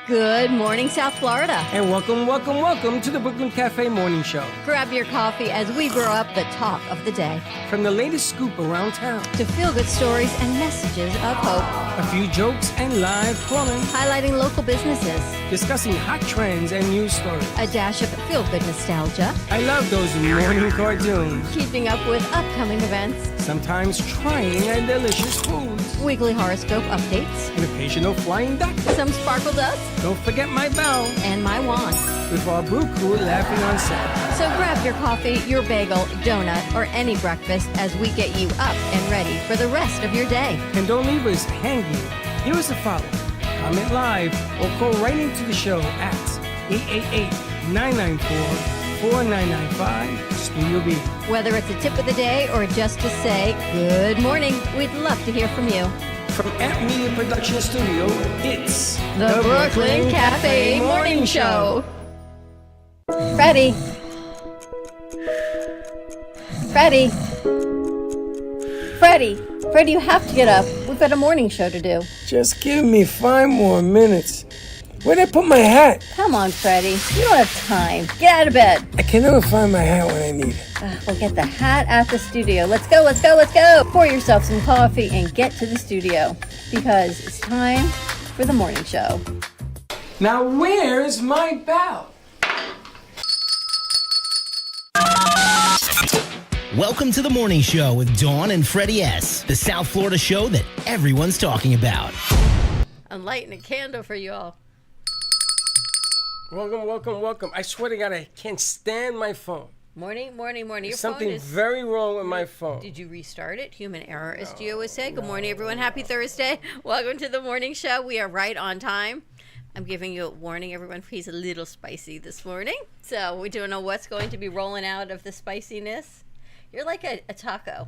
Good morning, South Florida. And welcome to the Brooklyn Cafe Morning Show. Grab your coffee as we brew up the talk of the day. From the latest scoop around town to feel-good stories and messages of hope. A few jokes and live calling. Highlighting local businesses. Discussing hot trends and news stories. A dash of feel-good nostalgia. I love those morning cartoons. Keeping up with upcoming events. Sometimes trying and delicious foods. Weekly horoscope updates. An occasional flying duck. Some sparkle dust. Don't forget my bell. And my wand. With our brew crew laughing on set. So grab your coffee, your bagel, donut, or any breakfast as we get you up and ready for the rest of your day. And don't leave us hanging. Here is a follow. Comment live or call right into the show at 888-994-4995 Studio B. Whether it's a tip of the day or just to say good morning, we'd love to hear from you. From Amp Media Production Studio, it's the Brooklyn Cafe Morning Show. Freddy. Freddy, you have to get up. We've got a morning show to do. Just give me 5 more minutes. Where'd I put my hat? Come on, Freddy. You don't have time. Get out of bed. I can never find my hat when I need it. We'll get the hat at the studio. Let's go. Pour yourself some coffee and get to the studio because it's time for the morning show. Now, where's my bell? Welcome to the morning show with Dawn and Freddy S., the South Florida show that everyone's talking about. I'm lighting a candle for you all. Welcome. I swear to God, I can't stand my phone. Morning. There's something very wrong with my phone. Did you restart it? Human error, as Gio would say. Good morning, everyone. Happy Thursday. Welcome to the morning show. We are right on time. I'm giving you a warning, everyone. He's a little spicy this morning. So we don't know what's going to be rolling out of the spiciness. You're like a taco.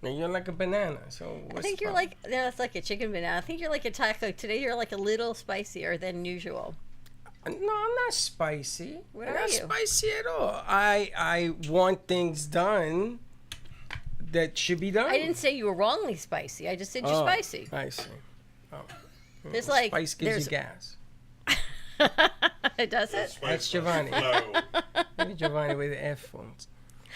And you're like a banana. So I think you're like, no, it's like a chicken banana. I think you're like a taco. Today you're like a little spicier than usual. No, I'm not spicy. What I'm are not you? spicy at all. I want things done that should be done. I didn't say you were wrongly spicy. I just said you're spicy. I see. Oh. There's like Spice gives you gas. Does it? That's Giovanni. Maybe Giovanni with the F-phones.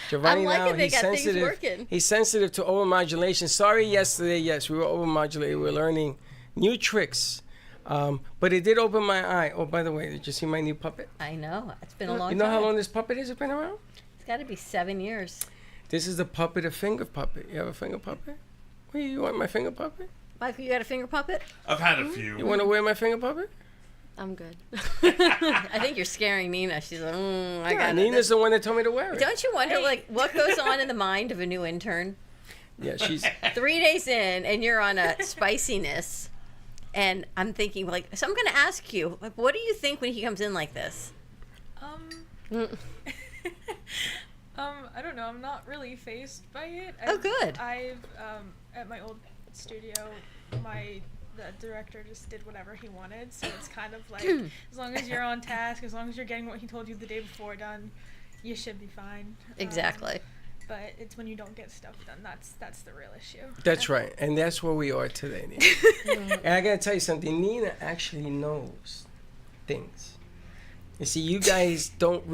Giovanni I'm liking now, they he's got sensitive. things working. He's sensitive to overmodulation. Sorry, yesterday, yes, we were overmodulated. We were learning new tricks. But it did open my eye. Oh, by the way, did you see my new puppet? I know. It's been a long time. You know how long this puppet has been around? It's got to be 7 years. This is a puppet, a finger puppet. You have a finger puppet? Wait, you want my finger puppet? Michael, you got a finger puppet? I've had a few. You want to wear my finger puppet? I'm good. I think you're scaring Nina. She's like, I got it. Nina's the one that told me to wear it. Don't you wonder, like, what goes on in the mind of a new intern? Yeah, she's 3 days in, and you're on a spiciness, and I'm thinking, like, so I'm going to ask you, like, what do you think when he comes in like this? I don't know. I'm not really fazed by it. Good. I've at my old studio, the director just did whatever he wanted, so it's kind of like as long as you're on task, as long as you're getting what he told you the day before done, you should be fine. Exactly. But it's when you don't get stuff done that's the real issue. That's right, and that's where we are today, Nina. And I gotta tell you something. Nina actually knows things. You see, you guys don't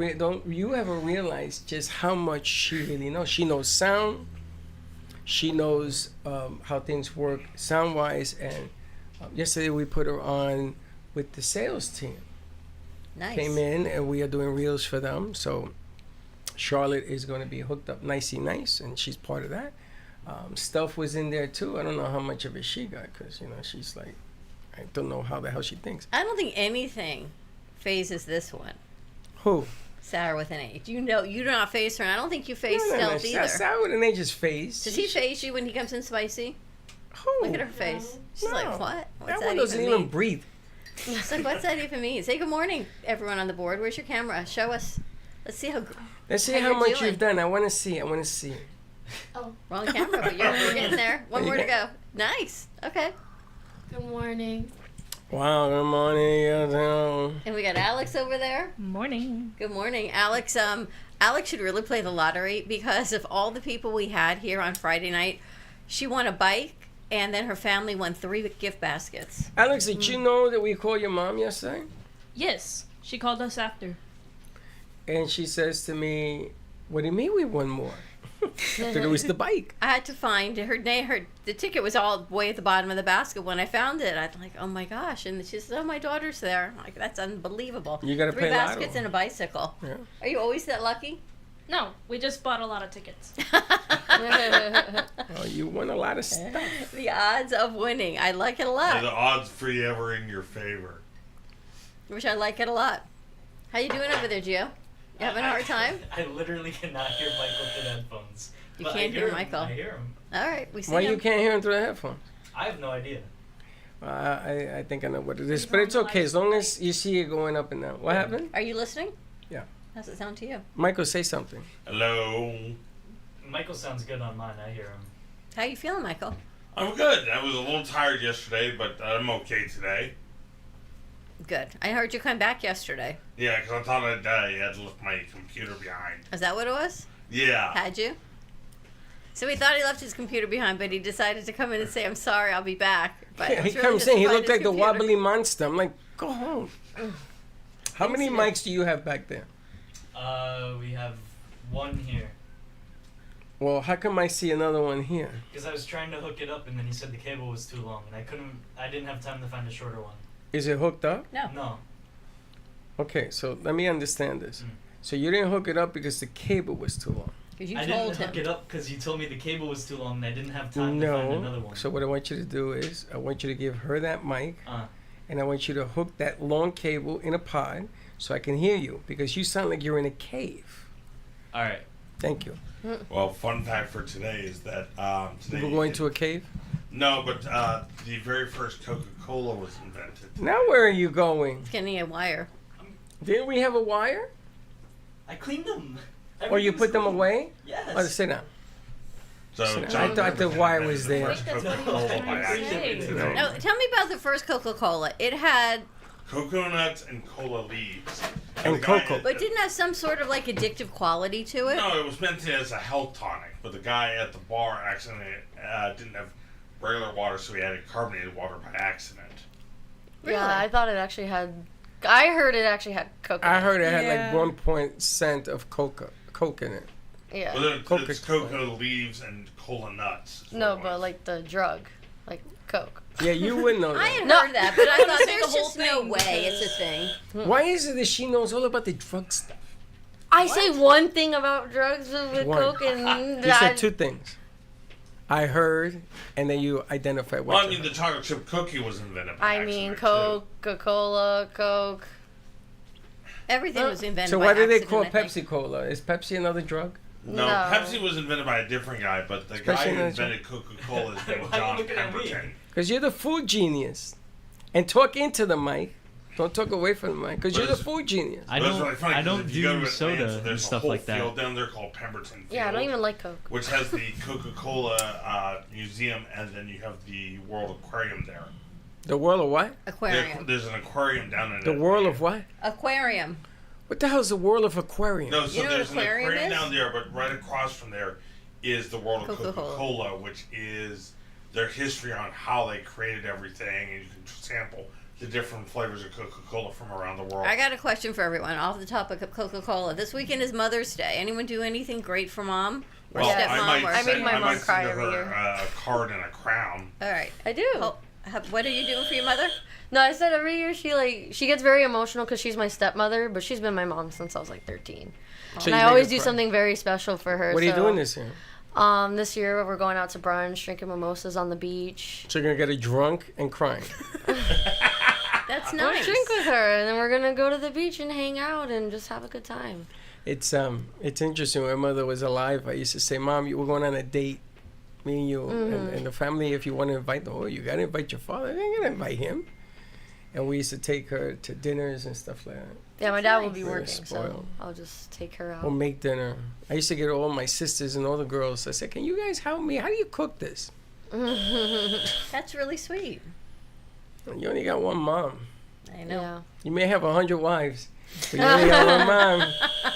you haven't realized just how much she really knows. She knows sound. She knows how things work sound-wise, and yesterday we put her on with the sales team. Nice. Came in, and we are doing reels for them. So Charlotte is going to be hooked up nicey nice, and she's part of that. Stuff was in there too. I don't know how much of it she got because she's like, I don't know how the hell she thinks. I don't think anything phases this one. Who? Sarah with an H. You do not phase her, and I don't think you phase Stealth either. Sarah with an H is phase. Does he phase you when he comes in spicy? Who? Look at her face. She's like, what? What's that one doesn't even breathe. It's like, what's that even mean? Say good morning, everyone on the board. Where's your camera? Show us. Let's see how much doing. you've done. I want to see. Oh, wrong camera, but you're getting there. One more to go. Nice. Okay. Good morning. Wow, good morning. And we got Alex over there. Morning. Good morning, Alex. Alex should really play the lottery because of all the people we had here on Friday night. She won a bike, and then her family won 3 gift baskets. Alex, did you know that we called your mom yesterday? Yes, she called us after. And she says to me, "What do you mean we won more?" After it was the bike. I had to find her name. The ticket was all way at the bottom of the basket. When I found it, I'm like, "Oh my gosh!" And she says, "Oh, my daughter's there." I'm like, that's unbelievable. You gotta 3 pay baskets lotto. and a bicycle. Yeah. Are you always that lucky? No, we just bought a lot of tickets. Oh, you won a lot of stuff. The odds of winning, I like it a Are lot. the odds for you ever in your favor? Which I like it a lot. How you doing over there, Gio? You having a hard time? I literally cannot hear Michael through the headphones. You But can't I hear him. Michael. I hear him. All right, we see Why him. you can't hear him through the headphones? I have no idea. I think I know what it is, but it's okay as long as you see it going up and down. What happened? Are you listening? Yeah. How's it sound to you? Michael, say something. Hello. Michael sounds good on mine. I hear him. How you feeling, Michael? I'm good. I was a little tired yesterday, but I'm okay today. Good. I heard you come back yesterday. Yeah, because I thought I had to lift my computer behind. Is that what it was? Yeah. Had you? So he thought he left his computer behind, but he decided to come in and say, "I'm sorry, I'll be back." But Yeah, was he really comes in, he just looked like behind the his computer. wobbly monster. I'm like, go home. How many mics do you have back there? We have one here. Well, how come I see another one here? Because I was trying to hook it up, and then he said the cable was too long, and I didn't have time to find a shorter one. Is it hooked up? No. No. Okay, so let me understand this. Mm. So you didn't hook it up because the cable was too long? Because you I told didn't hook him. it up because you told me the cable was too long, and I didn't have time to find another No. one. So what I want you to do is, I want you to give her that mic, and I want you to hook that long cable in a pod so I can hear you, because you sound like you're in a cave. All right. Thank you. Well, fun fact for today is that today We're going to a cave? No, but the very first Coca-Cola was invented. Now where are you going? Getting a wire. Didn't we have a wire? I cleaned them. Or you put them away? Yes. Oh, sit down. So I John thought the Pemberton wire invented was the there. first I think that's what he was Coca-Cola trying by to accident. say. No. No, tell me about the first Coca-Cola. It had, Coconuts and cola leaves. And the guy cocoa. but it didn't have some sort of like addictive quality to it. No, it was meant to as a health tonic, but the guy at the bar accidentally didn't have regular water, so he added carbonated water by accident. Really? Yeah, I thought it actually had. I heard it actually had coconut. I heard it had Yeah. like 1% of coke in it. Yeah. Well, it's Coca-Cola. cocoa leaves and cola nuts. is what No, it but was. like the drug, like Coke. Yeah, you wouldn't know I that. had No. heard that, but I thought say there's the whole just no thing way it's a because- thing. Why is it that she knows all about the drug stuff? I say one thing about drugs with One. Coke, and You said that, 2 things. I heard, and then you identified what Well, I you mean, the heard. chocolate chip cookie was invented by I mean, accident, Coca-Cola, Coke. Everything was invented So by why do they accident, call I think. Pepsi Cola? Is Pepsi another drug? too. No, No. Pepsi was invented by a different guy, but the guy Especially who in the- invented Coca-Cola is named Why are you John looking at me? Pemberton. Because you're the food genius. And talk into the mic. Don't talk away from the mic. Because you're the But it's- food genius. But I it's don't. really funny I 'cause don't if you go do to soda Atlanta, and there's stuff a whole like that. field down there called Pemberton Field. Yeah, I don't even like Coke. Which has the Coca-Cola museum, and then you have the World Aquarium there. The world of what? Aquarium. There's an aquarium down in The it. world of what? Aquarium. What the hell is the world of aquarium? No, so You know what there's an aquarium aquarium is? down there, but right across from there is the world of Coca-Cola. Coca-Cola, which is their history on how they created everything, and you can sample the different flavors of Coca-Cola from around the world. I got a question for everyone off the topic of Coca-Cola. This weekend is Mother's Day. Anyone do anything great for mom? Or well, stepmom? I or might I made send, my I mom might cry send every her year. a card and a crown. All right. I do. Oh, what are you doing for your mother? No, I said every year she gets very emotional because she's my stepmother, but she's been my mom since I was like 13. So And you I made always her do cry. something very special for her. What are you so, doing this year? This year we're going out to brunch, drinking mimosas on the beach. So you're going to get her drunk and crying. That's We'll nice. drink with her, and then we're gonna go to the beach and hang out and just have a good time. It's interesting. When my mother was alive, I used to say, Mom, we're going on a date. Me and you and the family, if you want to invite them, you got to invite your father. I ain't going to invite him. And we used to take her to dinners and stuff like that. Yeah, my dad will be Very working, so spoiled. I'll just take her out. We'll make dinner. I used to get all my sisters and all the girls. I said, can you guys help me? How do you cook this? That's really sweet. You only got one mom. I know. Yeah. You may have 100 wives, but you only got one mom.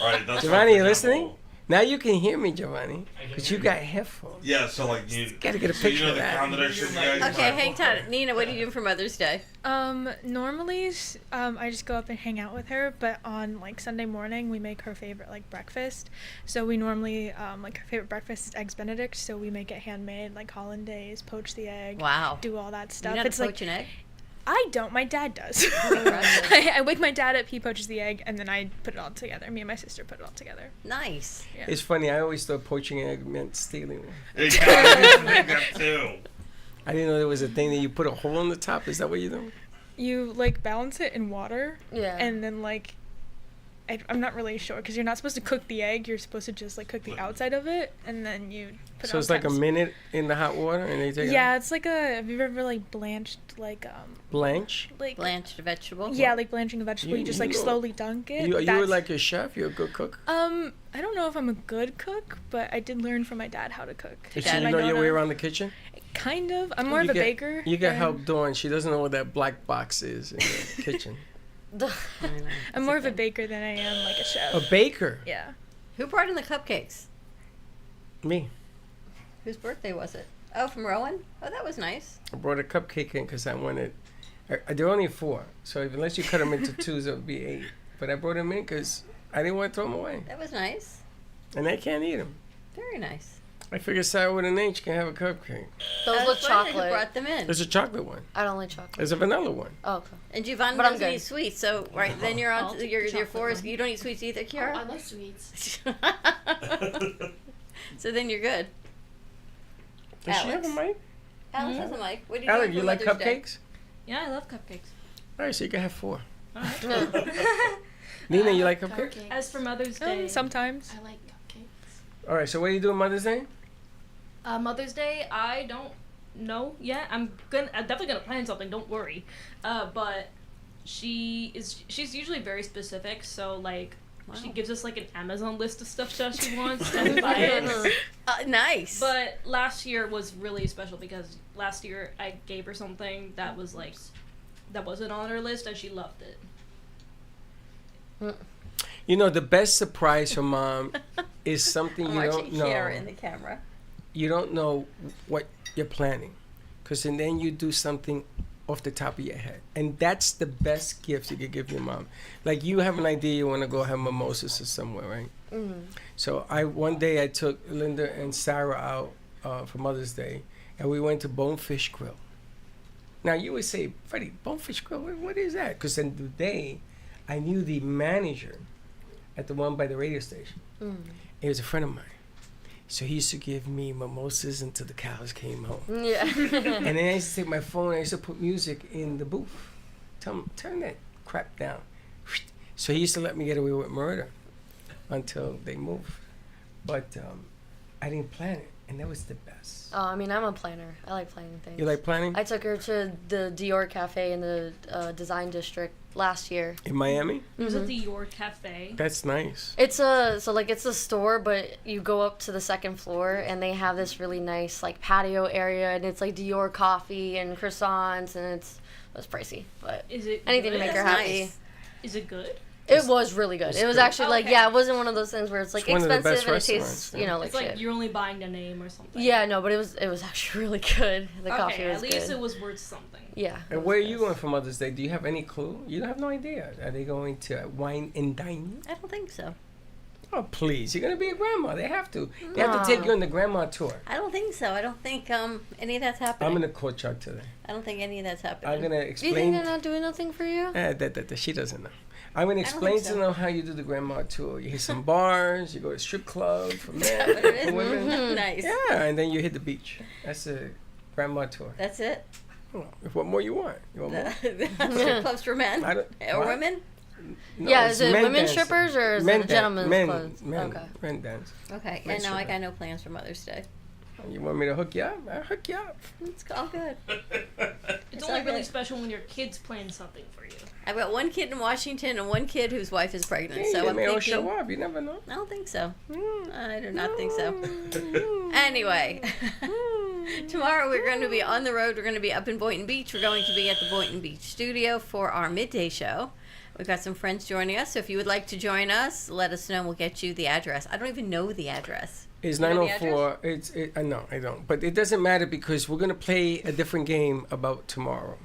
Right, that's Giovanni, like, you for listening? example, Now you can hear me, Giovanni, I can because hear you you. got headphones. Yeah, so like you Gotta get a so you picture know of the that. count that I showed you guys? Okay, hang tight. Nina, what do you do for Mother's Day? Normally, I just go up and hang out with her, but on like Sunday morning, we make her favorite like breakfast. So we normally like her favorite breakfast is eggs Benedict, so we make it handmade, like hollandaise, poach the egg, Wow. do all that You stuff. know how to It's poach like an egg? I don't. My dad does. Impressive. I wake my dad up. He poaches the egg, and then I put it all together. Me and my sister put it all together. Nice. Yeah. It's funny. I always thought poaching an egg meant stealing one. Yeah, I used to think that too. I didn't know there was a thing that you put a hole in the top. Is that what you do? You like balance it in water, Yeah. and then like I'm not really sure because you're not supposed to cook the egg. You're supposed to just like cook the outside of it, and then you put. So it it's on like a top. minute in the hot water, and they take it Yeah, out? it's like a. Have you ever like blanched Blanche. like Blanched vegetable? Yeah, like blanching a vegetable. You- You just you like know- slowly dunk it. You were That's- like a chef. You're a good cook. I don't know if I'm a good cook, but I did learn from my dad how to cook. Did Dad, you My know your way Nonna- around the kitchen? Kind of. I'm more of You a get- baker. You got than- help Dawn. She doesn't know what that black box is in the kitchen. I know. I'm more of a baker than I am like a chef. A baker. Yeah. Who brought in the cupcakes? Me. Whose birthday was it? Oh, from Rowan? Oh, that was nice. I brought a cupcake in because I wanted. There are only 4, so unless you cut them into 2s, it would be 8. But I brought them in because I didn't want to throw them away, That was nice. and they can't eat them. Very nice. I figured sour with an H can have a cupcake. Those I look was wondering who chocolate. brought them in. There's a chocolate one. I don't like chocolate. There's a vanilla one. Oh, okay. And Giovanni But I'm doesn't good. eat sweets, so right then you're on I'll to take your the chocolate 4s. one. You don't eat sweets either, I Kiara? like sweets. So then you're good. Does she have a Alex. mic? Alex has a mic. What do you Alec, do you for like Mother's Day? cupcakes? Yeah, I love cupcakes. All right, so you can have 4. Alright. Nina, you like cupcakes? Cupcakes. As for Mother's Day, Sometimes. I like cupcakes. All right, so what do you do on Mother's Day? Mother's Day, I don't know yet. I'm definitely gonna plan something. Don't worry. But she's usually very specific. So like, she Wow. gives us like an Amazon list of stuff that she wants and we buy it. Nice. But last year was really special because last year I gave her something that was like that wasn't on her list and she loved it. You know, the best surprise for mom is something I'm you watching don't know. Kiara in the camera. You don't know what you're planning, because then you do something off the top of your head, and that's the best gift you could give your mom. Like, you have an idea you want to go have mimosas or somewhere, right? Mm-hmm. So one day I took Linda and Sarah out for Mother's Day, and we went to Bonefish Grill. Now you would say, Freddy, Bonefish Grill, what is that? Because in the day, I knew the manager at the one by the radio station. He was a friend of mine. So he used to give me mimosas until the cows came home. Yeah. And then I used to take my phone, I used to put music in the booth. Tell him, turn that crap down. So he used to let me get away with murder until they moved. But I didn't plan it, and that was the best. Oh, I mean, I'm a planner. I like planning things. You like planning? I took her to the Dior Cafe in the Design District last year. In Miami? It was at the York Cafe. That's nice. It's a store, but you go up to the second floor and they have this really nice like patio area, and it's like Dior coffee and croissants, and it's pricey, but Is it anything to good? make her That's happy. nice. Is it good? It was really good. It's It was good. actually like, Okay. yeah, it wasn't one of those things where it's like It's one of the expensive best and it tastes, restaurants, you know, like It's like shit. you're only buying the name or something. Yeah, no, but it was actually really good. The coffee Okay, was at least good. it was worth something. Yeah. it And was where are good. you going for Mother's Day? Do you have any clue? You have no idea. Are they going to wine and dine? I don't think so. Oh, please. You're going to be a grandma. They have to. They have to take you on the grandma tour. I don't think so. I don't think any of that's happening. I'm going to call Chuck today. I don't think any of that's happening. I'm going to Do you explain. think they're not doing nothing for you? She doesn't know. I'm going to I don't explain think to so. them how you do the grandma tour. You hit some bars, you go to strip club for Is that what it men, is? for women. Nice. Yeah, and then you hit the beach. That's a grandma tour. That's it. Oh, what more you want? You want more? Strip clubs for men I don't- or what? women. No, Yeah, it's is it men women dancing. strippers or is Men it dan- gentlemen's men, clothes? Men, Okay. men dance. Okay, Men and now I stripper. got no plans for Mother's Day. You want me to hook you up? I'll hook you up. It's all good. It's all only really good. special when your kids plan something for you. I've got one kid in Washington and one kid whose wife is pregnant. Hey, so they I'm may all thinking. show up. You never know. I don't think so. I do not think so. Anyway, tomorrow we're going to be on the road. We're going to be up in Boynton Beach. We're going to be at the Boynton Beach studio for our midday show. We've got some friends joining us. So if you would like to join us, let us know and we'll get you the address. I don't even know the address. It's You know the 904. No, I don't. But it doesn't matter because we're going to play a different game about tomorrow.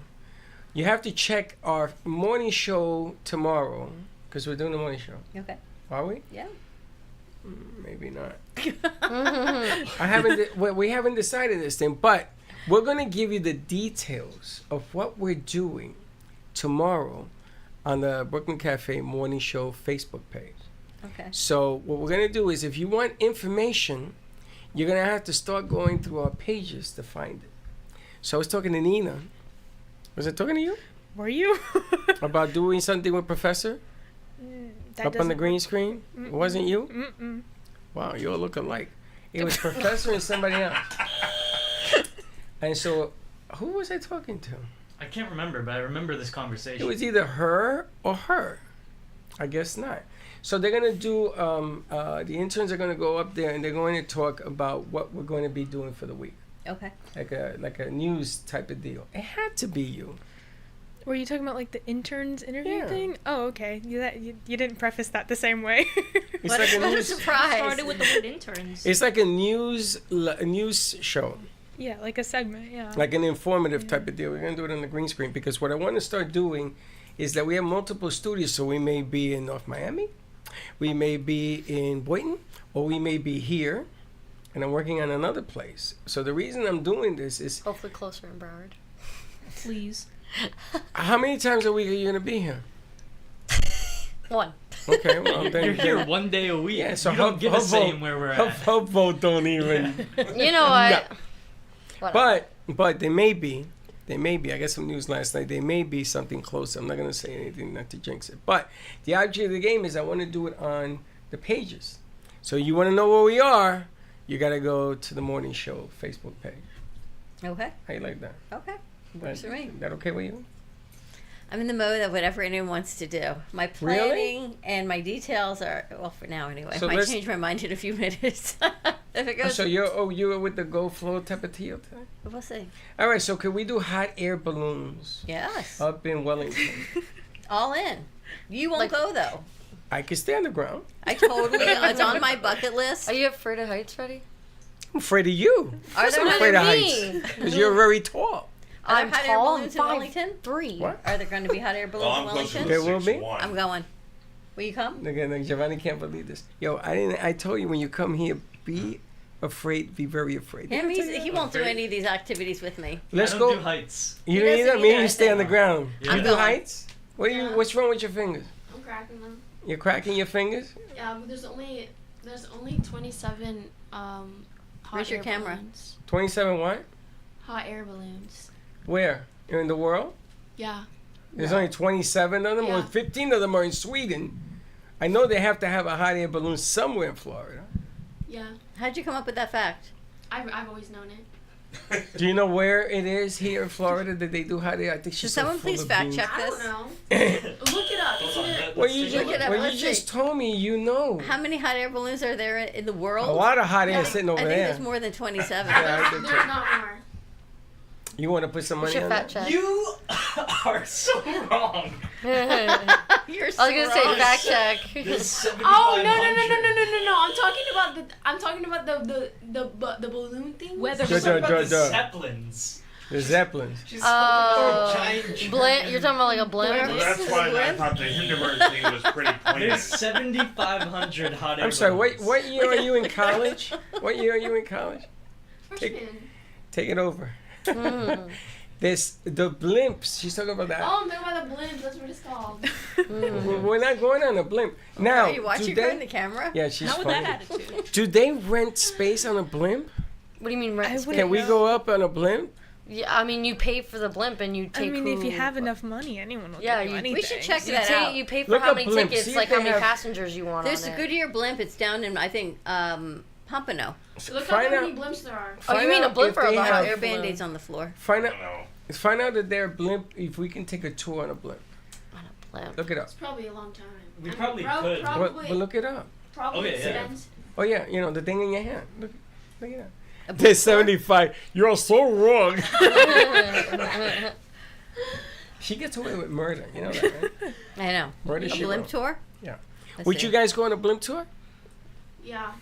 You have to check our morning show tomorrow because we're doing the morning show. Okay. Are we? Yeah. Maybe not. We haven't decided this thing, but we're going to give you the details of what we're doing tomorrow on the Brooklyn Cafe Morning Show Facebook page. Okay. So what we're going to do is if you want information, you're going to have to start going through our pages to find it. So I was talking to Nina. Was I talking to you? Were you? About doing something with Professor? That Up on the doesn't green work. screen? Mm-mm. It wasn't you? Mm-mm. Wow, you all look alike. It was Professor and somebody else. And so, who was I talking to? I can't remember, but I remember this conversation. It was either her or her. I guess not. So they're going to do, the interns are going to go up there and they're going to talk about what we're going to be doing for the week. Okay. Like a news type of deal. It had to be you. Were you talking about like the interns interview Yeah. thing? Oh, okay. You didn't preface that the same way. It's What, like a what a news. surprise. Started with the word interns. It's like a news show, Yeah, like a segment. Yeah. like an informative type of deal. We're gonna do it on the green screen because what I want to start doing is that we have multiple studios. So we may be in North Miami, we may be in Boynton, or we may be here, and I'm working on another place. So the reason I'm doing this is Hopefully closer in Broward. Please. how many times a week are you gonna be here? One. Okay, well then You're here one day a week. Yeah, so you don't give a saying where we're at. vote don't even. You know what? Whatever. But they may be. I got some news last night. They may be something close. I'm not gonna say anything not to jinx it. But the object of the game is I want to do it on the pages. So you want to know where we are? You gotta go to the morning show Facebook page. Okay. How you like that? Okay. Works for me. Is that okay with you? I'm in the mode of whatever anyone wants to do. My Really? planning and my details are, well, for now anyway. So Might let's- change my mind in a few minutes. If it goes, So you were with the Go Flow Tapatio today? we'll see. All right. So could we do hot air balloons Yes. up in Wellington? All in. You won't Like- go, though. I could stay on the ground. I totally, it's on my bucket list. Are you afraid of heights, Freddy? I'm afraid of you. Are there I'm hot afraid of air me. heights because you're very tall. Are I'm there hot air tall. balloons I'm in Wellington? 5'3". What? Are there going to be hot air balloons Well, in I'm closer Wellington? There to will be. 6'1". I'm going. Will you come? Again, Giovanni can't believe this. Yo, I told you when you come here, be afraid, be very afraid. Him, Didn't I tell you he that? won't do any of these activities with me. Let's I don't go. do heights. You He don't doesn't either. Me, either, you I stay on the think. ground. Yeah. You I'm do going. heights? What Yeah. what's wrong with your fingers? I'm cracking them. You're cracking your fingers? Yeah, but there's only 27 hot Where's your air camera? balloons. 27 what? Hot air balloons. Where? In the world? Yeah. There's only 27 of them, or Yeah. 15 of them are in Sweden. I know they have to have a hot air balloon somewhere in Florida. Yeah. How'd you come up with that fact? I've always known it. Do you know where it is here in Florida that they do hot air? I think Should she's so someone full please of fact beans. check I this? don't know. Look it up. It's Hold on, in let's Well, you take a just, Look it up, well, you let's just see. told me you know. How many hot air balloons are there in the world? A lot of hot air I sitting over think there. there's more than 27. Yeah, I did There's too. not more. You want to put some You money should on fact that? check. You are so wrong. You're so I was gonna say wrong. fact check. This Oh no no no 7,500. no no no no no! I'm talking about the balloon thing. Weather. Duh, She's talking duh, about the duh, duh. Zeppelins. The Zeppelins. She's Oh, talking about giant blimp. You're talking about like a blimp? Well, that's why I thought the Hindenburg thing was pretty There's pointless. 7,500 hot air I'm sorry, balloons. what year are you in college? What year are you in college? Freshman. Take it over. Mm. The blimps, she's talking about that. Oh, I'm talking about the blimp. That's what it's called. We're not going on a blimp. Now, Are you watching do her in they, the camera? yeah, she's Not with funny. that attitude. Do they rent space on a blimp? What do you mean rent I space? wouldn't Can we go up on a blimp? Yeah, I mean you pay for the blimp and you take. I mean, if you who- have enough money, anyone will Yeah, give you you- anything. We should check You, that out. you pay for Look how up many blimp, tickets, see if like they how many have- passengers you want There's on a it. Goodyear blimp. It's down in, I think, Pompano. Look up Find how many out. blimps there are. Oh, Find you mean a out blimp if or a they hot have- air Air balloon? Band-Aids on the floor. Find I out. don't know. Find out that their blimp. If we can take a tour on a blimp, Blimp. look it up. It's probably a long time. We I mean, probably could. Probably. But look it up. Probably Okay, yeah. depends. Oh yeah, you know the thing in your hand. Look it up. A There's bookstore? 75. You're so wrong. She gets away with murder. You know that, right? I know. Murder, A she blimp wrote. tour? Yeah. Let's Would see. you guys go on a blimp tour? Yeah.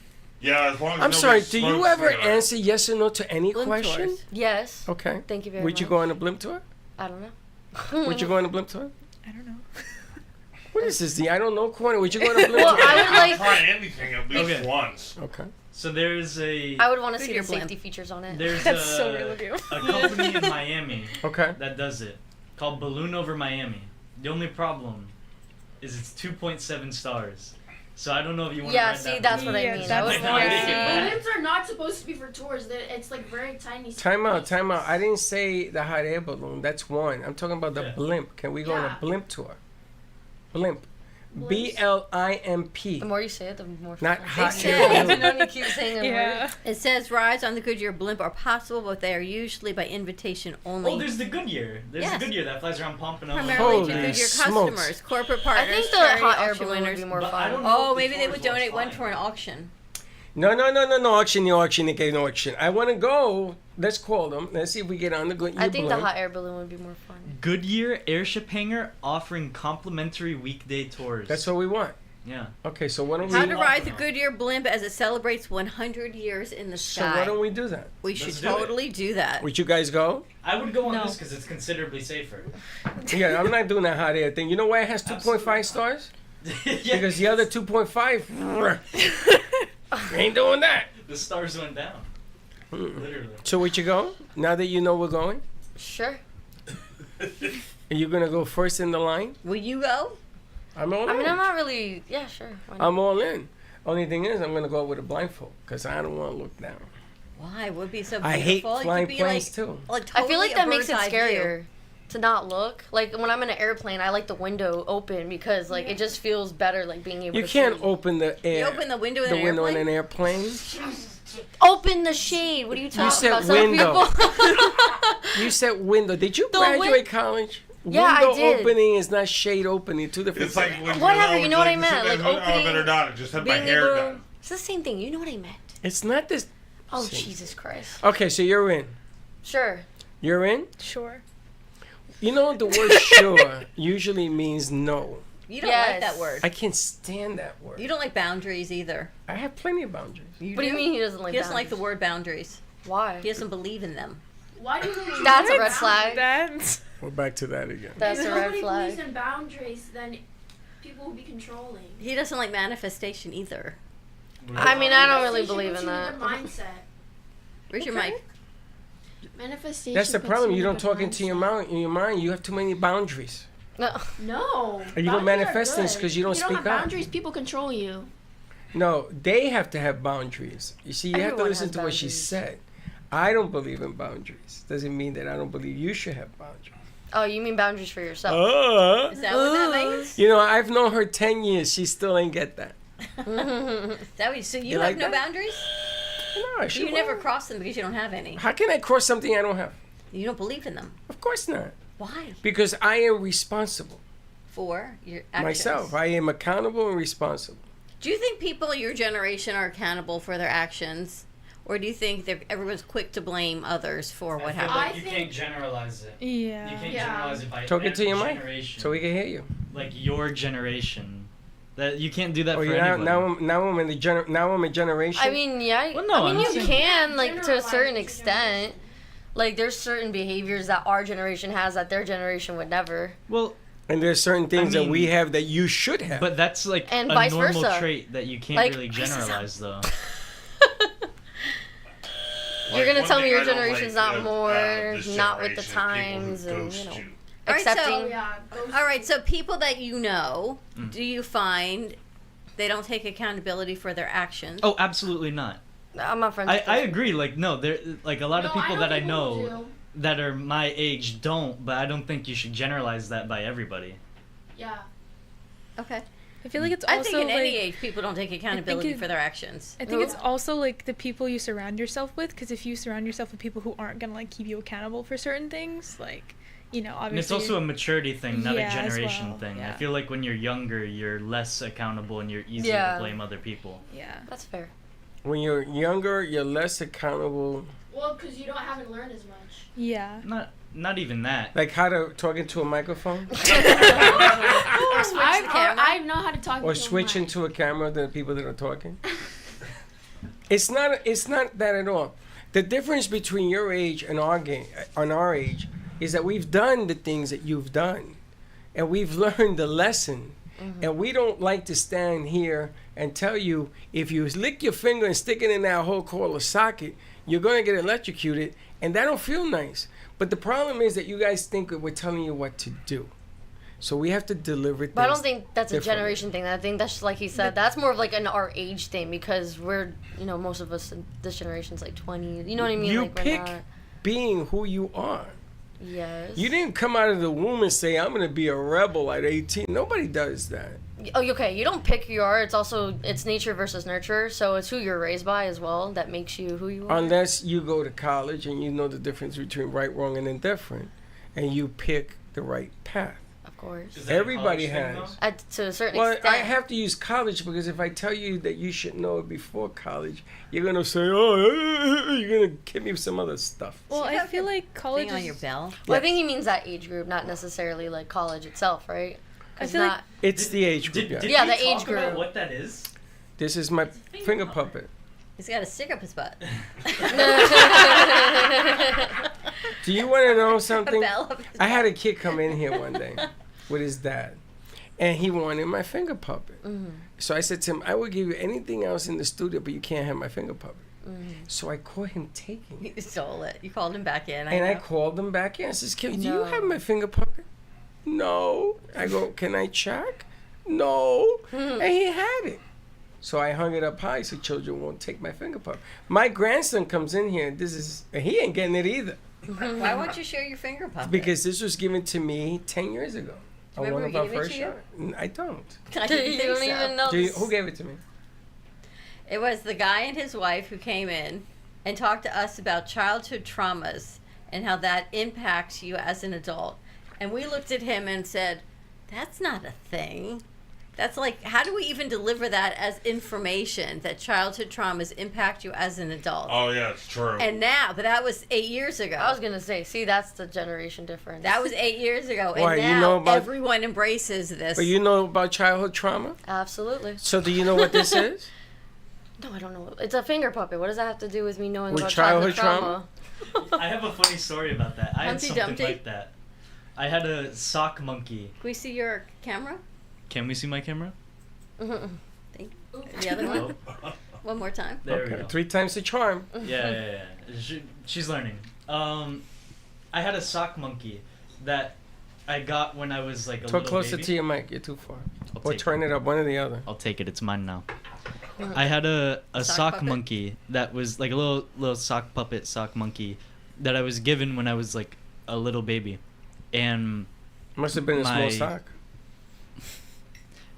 Yeah, as long as I'm nobody sorry. Do you smokes ever cigarettes. answer yes or no to any Blimp question? tours. Yes. Okay. Thank you very Would much. you go on a blimp tour? I don't know. Would you go on a blimp tour? I don't know. What is this? The I don't know corner. Would you go on a blimp Well, tour? I would like. Try anything at least Okay. once. Okay. So there's a I would want to see Goodyear the safety blimp. features on it. there's That's a, so real of you. a company in Miami Okay. that does it called Balloon Over Miami. The only problem is it's 2.7 stars. So I don't know if you want to Yeah, ride see, that that's balloon. what I Yeah, mean. I that's would what want I to mean. see. Balloons are not supposed to be for tours. It's like very tiny. Time out. space. Time out. I didn't say the hot air balloon. That's one. I'm talking about the Yeah. blimp. Can we go on a Yeah. blimp tour? Blimp. Blimps. BLIMP. The more you say it, the more. Not fun. hot They air said- You balloon. know, you keep saying the Yeah. word. It says rides on the Goodyear blimp are possible, but they are usually by invitation only. Oh, there's the Goodyear. There's Yes. the Goodyear that flies around Pompano. Primarily Holy to Goodyear smokes. customers, corporate I partners, think the charity hot air auction balloon would winners. be more But I fun. don't know Oh, if the maybe they tour would is what's donate one flying. for an auction. No, auction, no auction. I want to go. Let's call them. Let's see if we get on the Goodyear I think blimp. the hot air balloon would be more fun. Goodyear airship hangar offering complimentary weekday tours. That's what we want. Yeah. Okay, so why don't How we? to ride the Goodyear blimp as it celebrates 100 years in the So sky. why don't we do that? We should Let's do it. totally do that. Would you guys go? I would go on No. this because it's considerably safer. Yeah, I'm not doing that hot air thing. You know why it has 2.5 stars? Yeah. Because the other 2.5 ain't doing that. The stars went down. Literally. So would you go? Now that you know we're going, Sure. are you gonna go first in the line? Will you go? I'm all in. I mean, I'm not really. Yeah, sure. Why not? I'm all in. Only thing is, I'm gonna go with a blindfold because I don't want to look down. Why? It would be so beautiful. I hate It could flying be planes like, too. like I feel like totally that a makes it bird's eye view. scarier to not look. Like when I'm in an airplane, I like the window open because like it just feels better, like being able You to can't see. open the air. You open the window in the an window airplane? in an airplane. Open the shade. What are you talking said about? Some window. people- You said window. Did you The graduate college? Yeah, I window did. opening is not shade opening. Two different It's like things. when Whatever, you you know what I meant, Like, like oh, opening, better not. I just had my being hair able. done. It's the same thing. You know what I meant. It's not this. Oh Same. Jesus Christ. Okay, so you're in. Sure. You're in. Sure. You know the word sure usually means no. You don't like Yes. that word. I can't stand that word. You don't like boundaries either. I have plenty of boundaries. What do you mean he doesn't like? He doesn't like the boundaries? word boundaries. Why? He doesn't believe in them. Why do they? That's a red flag. That's We're back to that again. That's If a red nobody believes flag. in boundaries, then people will be controlling. He doesn't like manifestation either. I mean, I don't really Manifestation believe puts in you that. a good mindset. Where's your mic? Manifestation. That's the puts problem. in You a don't good talk into your mindset. mind. In your mind, you have too many boundaries. No. No. And you don't boundaries manifest are things good. 'cause you don't If you speak don't up. have boundaries, people control you. No, they have to have boundaries. You see, you have to Everyone listen has to what she boundaries. said. I don't believe in boundaries. Doesn't mean that I don't believe you should have boundaries. Oh, you mean boundaries for yourself? Is that what that means? You know, I've known her 10 years. She still ain't get that. Is that what so you You have like no that? boundaries? No, she You never won't. cross them because you don't have any. How can I cross something I don't have? You don't believe in them. Of course not. Why? Because I am responsible. For your actions. Myself. I am accountable and responsible. Do you think people your generation are accountable for their actions? Or do you think that everyone's quick to blame others for what I feel happened? like I you think- can't generalize it. yeah. You can't Yeah. generalize it by Talk it to your mic generation. so we can hear you. Like your generation. That you can't do that Oh, for yeah, anybody. now I'm in the now I'm a generation. I mean, yeah. Well, no, I mean, I'm you saying- can, like, to a Generalize certain your extent. generation. Like, there's certain behaviors that our generation has that their generation would never. Well, and there's certain things that we mean- have that you should have. but that's like And a vice normal versa. trait that you can't Like really racism. generalize, though. You're gonna One tell me thing your I don't generation's like, not more, this not with the generation is times, people who and ghost you know, you. All right, so- accepting. Oh yeah. All right, so people that you know, Mm. do you find they don't take accountability for their actions? Oh, absolutely not. I'm not friends. I, with I those agree. Like, no, there like a lot of No, people that I who know do. that are my age don't, but I don't think you should generalize that by everybody. Yeah. Okay. I feel like it's I also think at like any age, people don't take accountability it- for their actions. I think it's also like the people you surround yourself with, because if you surround yourself with people who aren't gonna like keep you accountable for certain things, like, you know, obviously. And it's also a maturity thing, not Yeah, a as generation well, thing. I yeah. feel like when you're younger, you're less accountable and you're easier Yeah. to blame other people. yeah. That's fair. When you're younger, you're less accountable. Well, because you haven't learned as much. Yeah. Not even that. Like how to talk into a microphone? I know how to talk. Or to switch my- into a camera, the people that are talking? It's not that at all. The difference between your age and our age is that we've done the things that you've done. And we've learned the lesson. And we don't like to stand here and tell you, if you lick your finger and stick it in that hole called a socket, you're going to get electrocuted. And that don't feel nice. But the problem is that you guys think that we're telling you what to do. So we have to deliver things. But I don't think that's a differently. generation thing. I think that's just like he said. That's more of like an our age thing because we're, most of us in this generation's like 20. You know what I mean? You like, we're pick not- being who you are. Yes. You didn't come out of the womb and say, I'm going to be a rebel at 18. Nobody does that. Oh, okay. You don't pick who you are. It's nature versus nurture. So it's who you're raised by as well that makes you who you are. Unless you go to college and you know the difference between right, wrong, and indifferent. And you pick the right path. Of course. Is that a Everybody college thing, has. To a certain Well, extent. I have to use college because if I tell you that you should know it before college, you're going to say, oh, you're going to give me some other stuff. Well, So you I have feel your like college Thing on is. your bell. Well, I think he means that age group, not necessarily like college itself, right? I 'Cause feel like- not. It's the age group, Did Yeah, we the age talk about group. what that is? This is my finger puppet. He's got a stick up his butt. Do you want to know A something? bell up his I had a kid come in here one day with his dad, and he wanted my finger puppet. So I said to him, I will give you anything else in the studio, but you can't have my finger puppet. So I caught him taking it. You stole it. You called him back in. And I know. called him back in. I says, Kid, do you No. have my finger puppet? No. I go, can I check? No. And he had it. So I hung it up high so children won't take my finger puppet. My grandson comes in here, and he ain't getting it either. Why won't you share your finger puppet? Because this was given to me 10 years ago. Do you remember who gave it to you? shot. I don't. I didn't You think don't so. even know. Who gave it to me? It was the guy and his wife who came in and talked to us about childhood traumas and how that impacts you as an adult. And we looked at him and said, that's not a thing. That's like, how do we even deliver that as information that childhood traumas impact you as an adult? Oh yeah, it's true. And now, but that was 8 years ago. I was gonna say, see, that's the generation difference. That was 8 years ago. And Why, now you know about- everyone embraces this. But you know about childhood trauma? Absolutely. So do you know what this is? No, I don't know. It's a finger puppet. What does that have to do with me knowing With about childhood childhood trauma? I have a funny story about that. I had Humpty something Dumpty? like that. I had a sock monkey. Can we see your camera? Can we see my camera? The other one? Oh, One more time. there we Okay, go. 3 times the charm. Yeah. She's learning. I had a sock monkey that I got when I was like a Talk little closer baby. to your mic. You're too far. I'll Or take turn it up, one or the other. I'll take it. It's mine now. I had a Sock sock puppet? monkey that was like a little sock puppet sock monkey that I was given when I was like a little baby, and Must have been a small My- sock.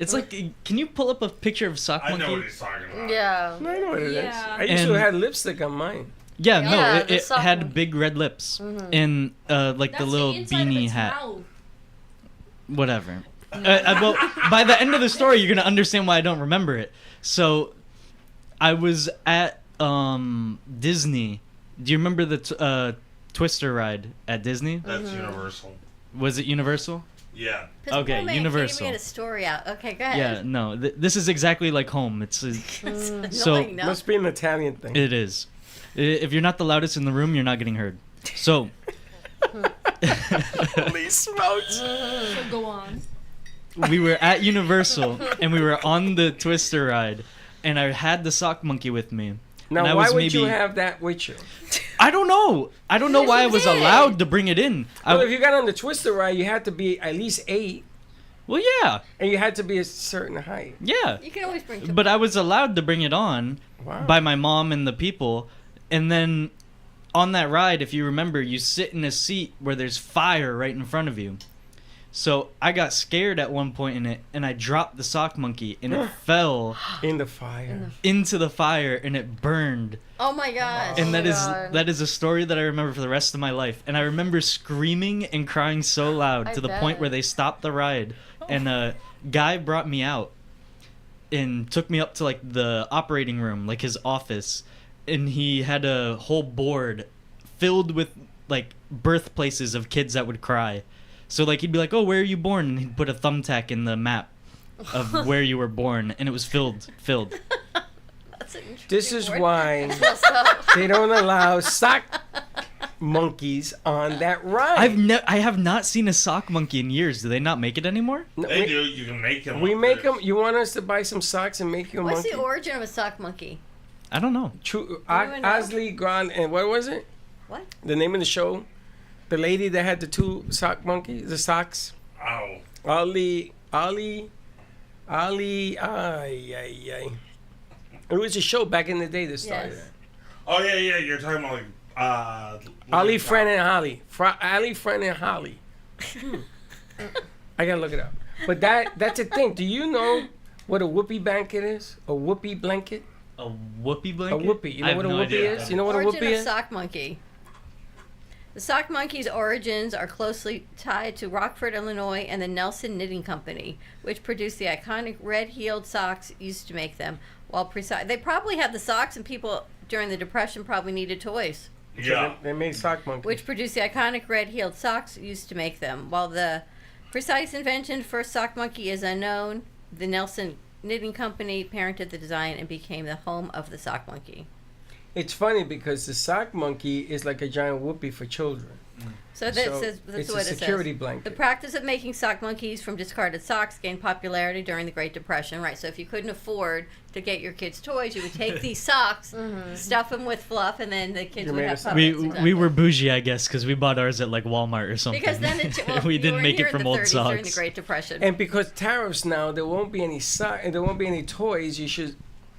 it's like, can you pull up a picture of sock I monkey? know what he's talking about. Yeah. I know what it is. Yeah. I used to And- have lipstick on mine. Yeah, Yeah, no, the it sock had monkey. big red lips Mhm. and like the That's little inside of beanie its hat. mouth. Whatever. Well, by the end of the story, you're gonna understand why I don't remember it. So, I was at Disney. Do you remember the Twister ride at Disney? That's Universal. Was it Universal? Yeah. This Okay, poor man Universal. Can't even get a story out. Okay, go ahead. Yeah, no. This is exactly like home. It's It's So- annoying, no? Must be an Italian thing. it is. If you're not the loudest in the room, you're not getting heard. So. Holy smokes. So go on. We were at Universal and we were on the Twister ride, and I had the sock monkey with me. Now, and I why was would you maybe- have that with you? I don't know. I don't know why I was did. allowed to bring it in. Well, if you got on the Twister ride, you had to be at least 8, Well, yeah, and you had to be a certain height. yeah. You can always bring two. But I was allowed to bring it on Wow. by my mom and the people, and then on that ride, if you remember, you sit in a seat where there's fire right in front of you. So I got scared at one point in it, and I dropped the sock monkey, and it fell In the fire. into the fire, and it burned. Oh my gosh. And my that is God. that is a story that I remember for the rest of my life. And I remember screaming and crying so loud I to the point bet. where they stopped the ride, and a guy brought me out. and took me up to like the operating room, like his office, and he had a whole board filled with like birthplaces of kids that would cry. So like he'd be like, "Oh, where are you born?" And he'd put a thumbtack in the map of where you were born, and it was filled. That's an interesting This is word. why Messed up. they don't allow sock monkeys on that ride. I have not seen a sock monkey in years. Do they not make it anymore? No, They do. You can make them. We up make there. them. You want us to buy some socks and make you a What's monkey? the origin of a sock monkey? I don't know. True. Anyone know? Osley Grant and what was it? What? The name of the show? The lady that had the two sock monkeys, the socks. Oh. Ali. It was a show back in the day that started. Yes. Oh yeah. You're talking about Ali, Friend, and Holly. Ali, Friend, and Holly. I gotta look it up. But that's a thing. Do you know what a whoopee blanket is? A whoopee blanket? A whoopee blanket? A whoopee. You I know have what a no whoopee idea. is? You know what a Origin whoopee of is? sock monkey. The sock monkey's origins are closely tied to Rockford, Illinois, and the Nelson Knitting Company, which produced the iconic red-heeled socks used to make them. They probably had the socks, and people during the Depression probably needed toys, Yeah. They made sock monkeys. which produced the iconic red-heeled socks used to make them. While the precise invention for sock monkey is unknown, the Nelson Knitting Company parented the design and became the home of the sock monkey. It's funny because the sock monkey is like a giant whoopee for children. So So that's it's what a it security says. blanket. The practice of making sock monkeys from discarded socks gained popularity during the Great Depression. Right. So if you couldn't afford to get your kids toys, you would take these socks, stuff them with fluff, and then the kids You would made have a sock. puppets. We Exactly. were bougie, I guess, because we bought ours at like Walmart or something. because then we you didn't were make here it in from the old 30s during the socks. Great Depression. And because tariffs now, there won't be any there won't be any toys. You should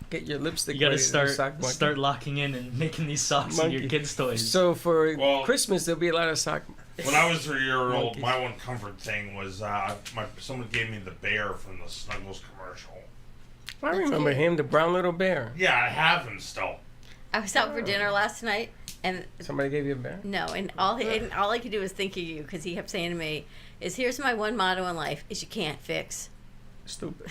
get your lipstick. You gotta ready to do sock monkey. start locking in and making these socks and your Monkey. kids' toys. So for Well- Christmas, there'll be a lot of sock. When I was 3-year-old, Monkeys. my one comfort thing was someone gave me the bear from the Snuggles commercial. I remember him, the brown little bear. Yeah, I have him still. I was out for dinner last night, and Somebody gave you a bear? no, and all I could do was think of you because he kept saying to me, "Is here's my one motto in life: is you can't fix." Stupid.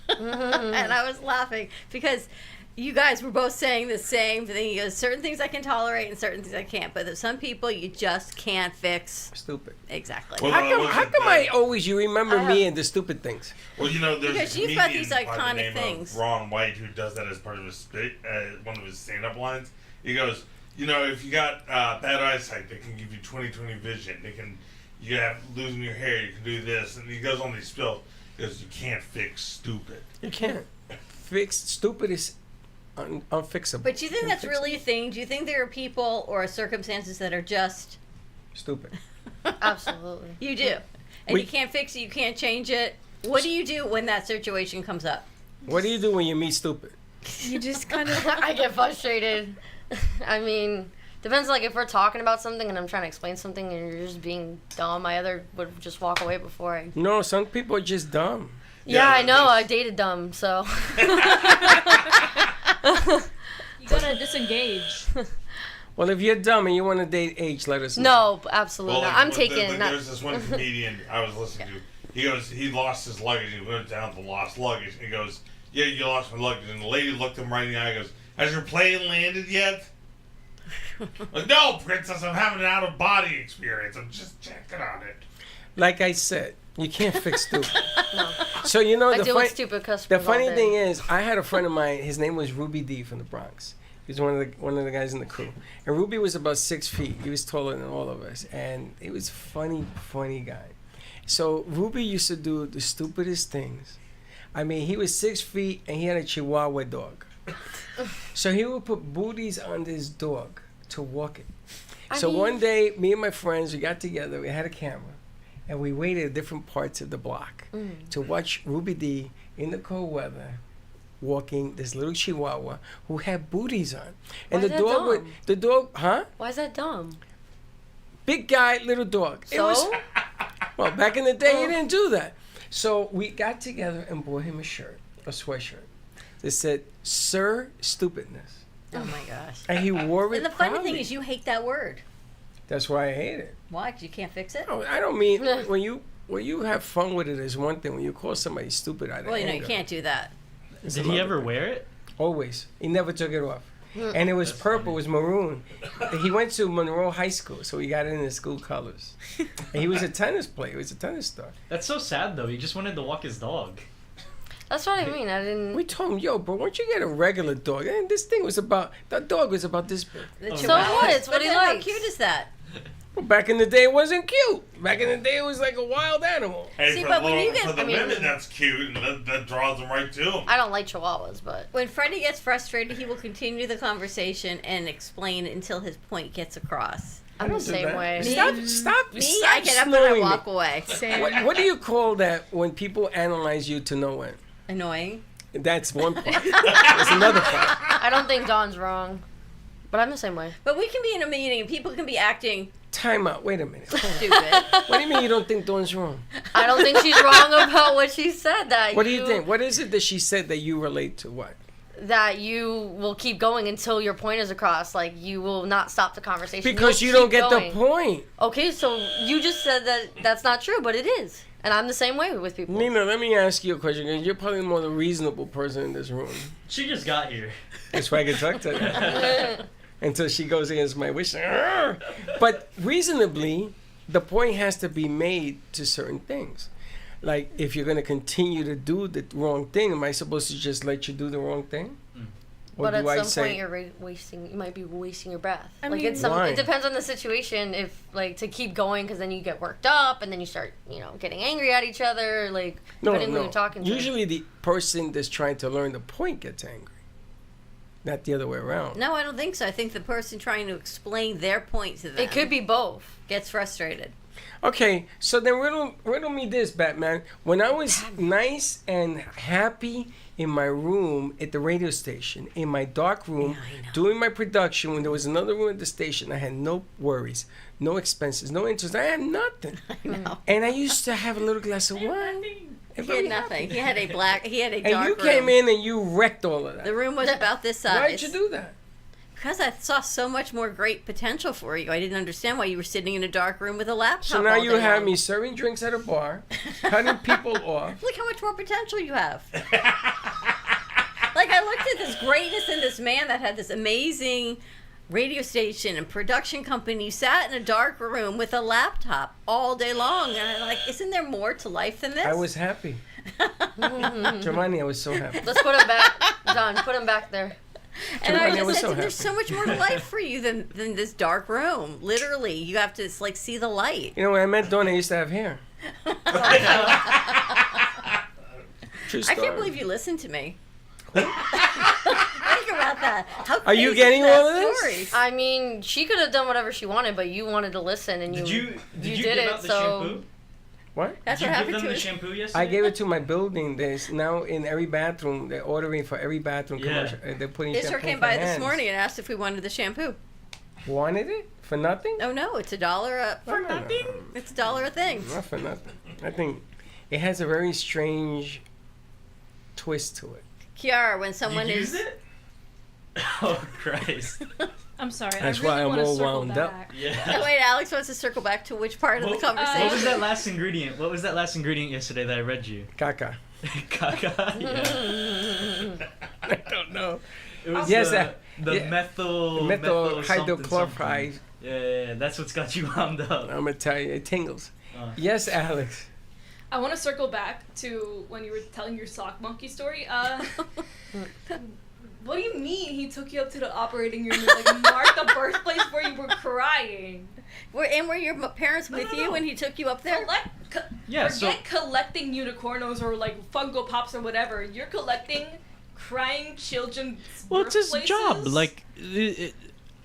And I was laughing because you guys were both saying the same thing. He goes, certain things I can tolerate and certain things I can't, but there's some people you just can't fix. Stupid. Exactly. Well, How come you remember me and the stupid things? Well, you know, there's Because a you've got comedian these by the iconic name things. of Ron White who does that as part of his one of his stand-up lines. He goes, you know, if you got bad eyesight, they can give you 20/20 vision. You have losing your hair, you can do this, and he goes on these spills. He goes, you can't fix stupid. You can't. Stupid is unfixable. But do you think that's Unfixable. really a thing? Do you think there are people or circumstances that are just Stupid. Absolutely. you do, and We- you can't fix it, you can't change it? What do you do when that situation comes up? What do you do when you meet stupid? You just kind of. I get frustrated. I mean, depends. Like if we're talking about something and I'm trying to explain something and you're just being dumb, I either would just walk away before I. No, some people are just dumb. Yeah, I know. I that's- dated dumb, so. You gotta disengage. Well, if you're dumb and you want to date age, let us know. No, absolutely Well, not. like, I'm taking. Not, there's this one comedian I was listening to. He goes, he lost his luggage. He went down to lost luggage. And he goes, yeah, you lost my luggage. And the lady looked him right in the eye and goes, has your plane landed yet? Like, no, princess, I'm having an out-of-body experience. I'm just checking on it. Like I said, you can't fix stupid. no. So you know I the deal funny, with stupid customers. the funny all day. thing is, I had a friend of mine. His name was Ruby D from the Bronx. He was one of the guys in the crew. And Ruby was about 6 feet. He was taller than all of us, and he was funny guy. So Ruby used to do the stupidest things. I mean, he was 6 feet and he had a Chihuahua dog. So he would put booties on this dog to walk it. So one day, me and my friends, we got together, we had a camera, and we waited at different parts of the block to watch Ruby D in the cold weather walking this little Chihuahua who had booties on. And Why the is that dog would, dumb? the dog, huh? Why is that dumb? Big guy, little dog. It So? was, well, back in the day, you didn't do that. So we got together and bought him a shirt, a sweatshirt. That said, Sir Stupidness. Oh my gosh. And he wore it And the funny thing proudly. is, you hate that word. That's why I hate it. Why? 'Cause you can't fix it. No, I don't mean when you have fun with it is one thing. When you call somebody stupid, I Well, you know, you can't do that. It's Did a he lovely ever thing. wear it? Always. He never took it off. And it was That's purple, funny. it was maroon. He went to Monroe High School, so he got it in his school colors. And he was a tennis player. He was a tennis star. That's so sad though. He just wanted to walk his dog. That's what I mean. I didn't. We told him, yo, bro, why don't you get a regular dog? And this thing was about, that dog was about this big. The So Chihuahua. what? It's what But he then how likes. cute is that? Well, back in the day, it wasn't cute. Back in the day, it was like a wild animal. Hey, See, for, but the when little, you get- for the I mean- women, that's cute, and that draws them right to him. I don't like Chihuahuas, but When Freddy gets frustrated, he will continue the conversation and explain until his point gets across. I'm the do same that. way. Stop. Me, stop I get up and I snowing me. walk away. Same. What do you call that when people analyze you to no end? Annoying. That's one part. There's another part. I don't think Dawn's wrong, but I'm the same way. But we can be in a meeting and people can be acting Time out. Wait a minute. Hold on. stupid. What do you mean you don't think Dawn's wrong? I don't think she's wrong about what she said. That What do you think? What is it that she said that you relate to? What? That you will keep going until your point is across. Like you will not stop the conversation. Because You'll you don't keep get going. the point. Okay, so you just said that that's not true, but it is, and I'm the same way with people. Nina, let me ask you a question. 'Cause you're probably the more reasonable person in this room. She just got here. That's why I can talk to her. Until she goes against my wish. Arr! But reasonably, the point has to be made to certain things. Like, if you're going to continue to do the wrong thing, am I supposed to just let you do the wrong thing? Or But do at I some point, say, you're wasting. You might be wasting your breath. I like mean- it's some. Why? It depends on the situation. If like to keep going, because then you get worked up, and then you start, getting angry at each other. Like depending who you're talking to. Usually the person that's trying to learn the point gets angry. Not the other way around. No, I don't think so. I think the person trying to explain their point to them It could be both. gets frustrated. Okay, so then riddle me this, Batman. When I was nice and happy in my room at the radio station, in my dark room, Yeah, I know. doing my production, when there was another room at the station, I had no worries, no expenses, no interest. I had nothing. I know. And I used to have a little glass of wine. He had nothing. He had a dark And room. you came in and you wrecked all of that. The room was about this size. Why'd you do that? Because I saw so much more great potential for you. I didn't understand why you were sitting in a dark room with a laptop. So now all you day have long. me serving drinks at a bar, cutting people off. Look how much more potential you have. Like, I looked at this greatness in this man that had this amazing radio station and production company. You sat in a dark room with a laptop all day long. And I'm like, isn't there more to life than this? I was happy. Giovanni, I was so happy. Let's put him back, Don. Put him back there. And I Giovanni, I just was said, so there's happy. so much more to life for you than this dark room. Literally, you have to like see the light. You know, when I met Dawn, I used to have hair. True I story. can't believe you listened to me. Think about that. How Are you crazy getting is that all of this? story? I mean, she could have done whatever she wanted, but you wanted to listen, and Did you did give it. out the So shampoo? What? That's Did what you give happened them to the us. shampoo yesterday? I gave it to my building. There's now in every bathroom, they're ordering for every bathroom Yeah. commercial. They're putting Israel shampoo came for by this hands. morning and asked if we wanted the shampoo. Wanted it? For nothing? Oh no, it's $1 a No, no, no, It's $1 a thing. Not for nothing. I think it has a very strange twist to it. Kiara, when someone you is use it? Oh Christ! I'm sorry. That's I really why I'm want to all circle wound up. back. Yeah. Wait, Alex wants to circle back to which part of the conversation? What was that last ingredient? What was that last ingredient yesterday that I read you? Caca. Caca. Yeah. I don't know. It was Yes, the yeah. methyl Methyl something, hydrochloride. something. Yeah, that's what's got you wound up. I'm gonna tell you, it tingles. Yes, Yes, Alex. I want to circle back to when you were telling your sock monkey story. What do you mean he took you up to the operating room and like marked the birthplace where you were crying? Were your parents with you when he took you up there? Yeah, Forget collecting unicornos or like Funko Pops or whatever. You're collecting crying children's Well, it's his birthplaces? job. Like,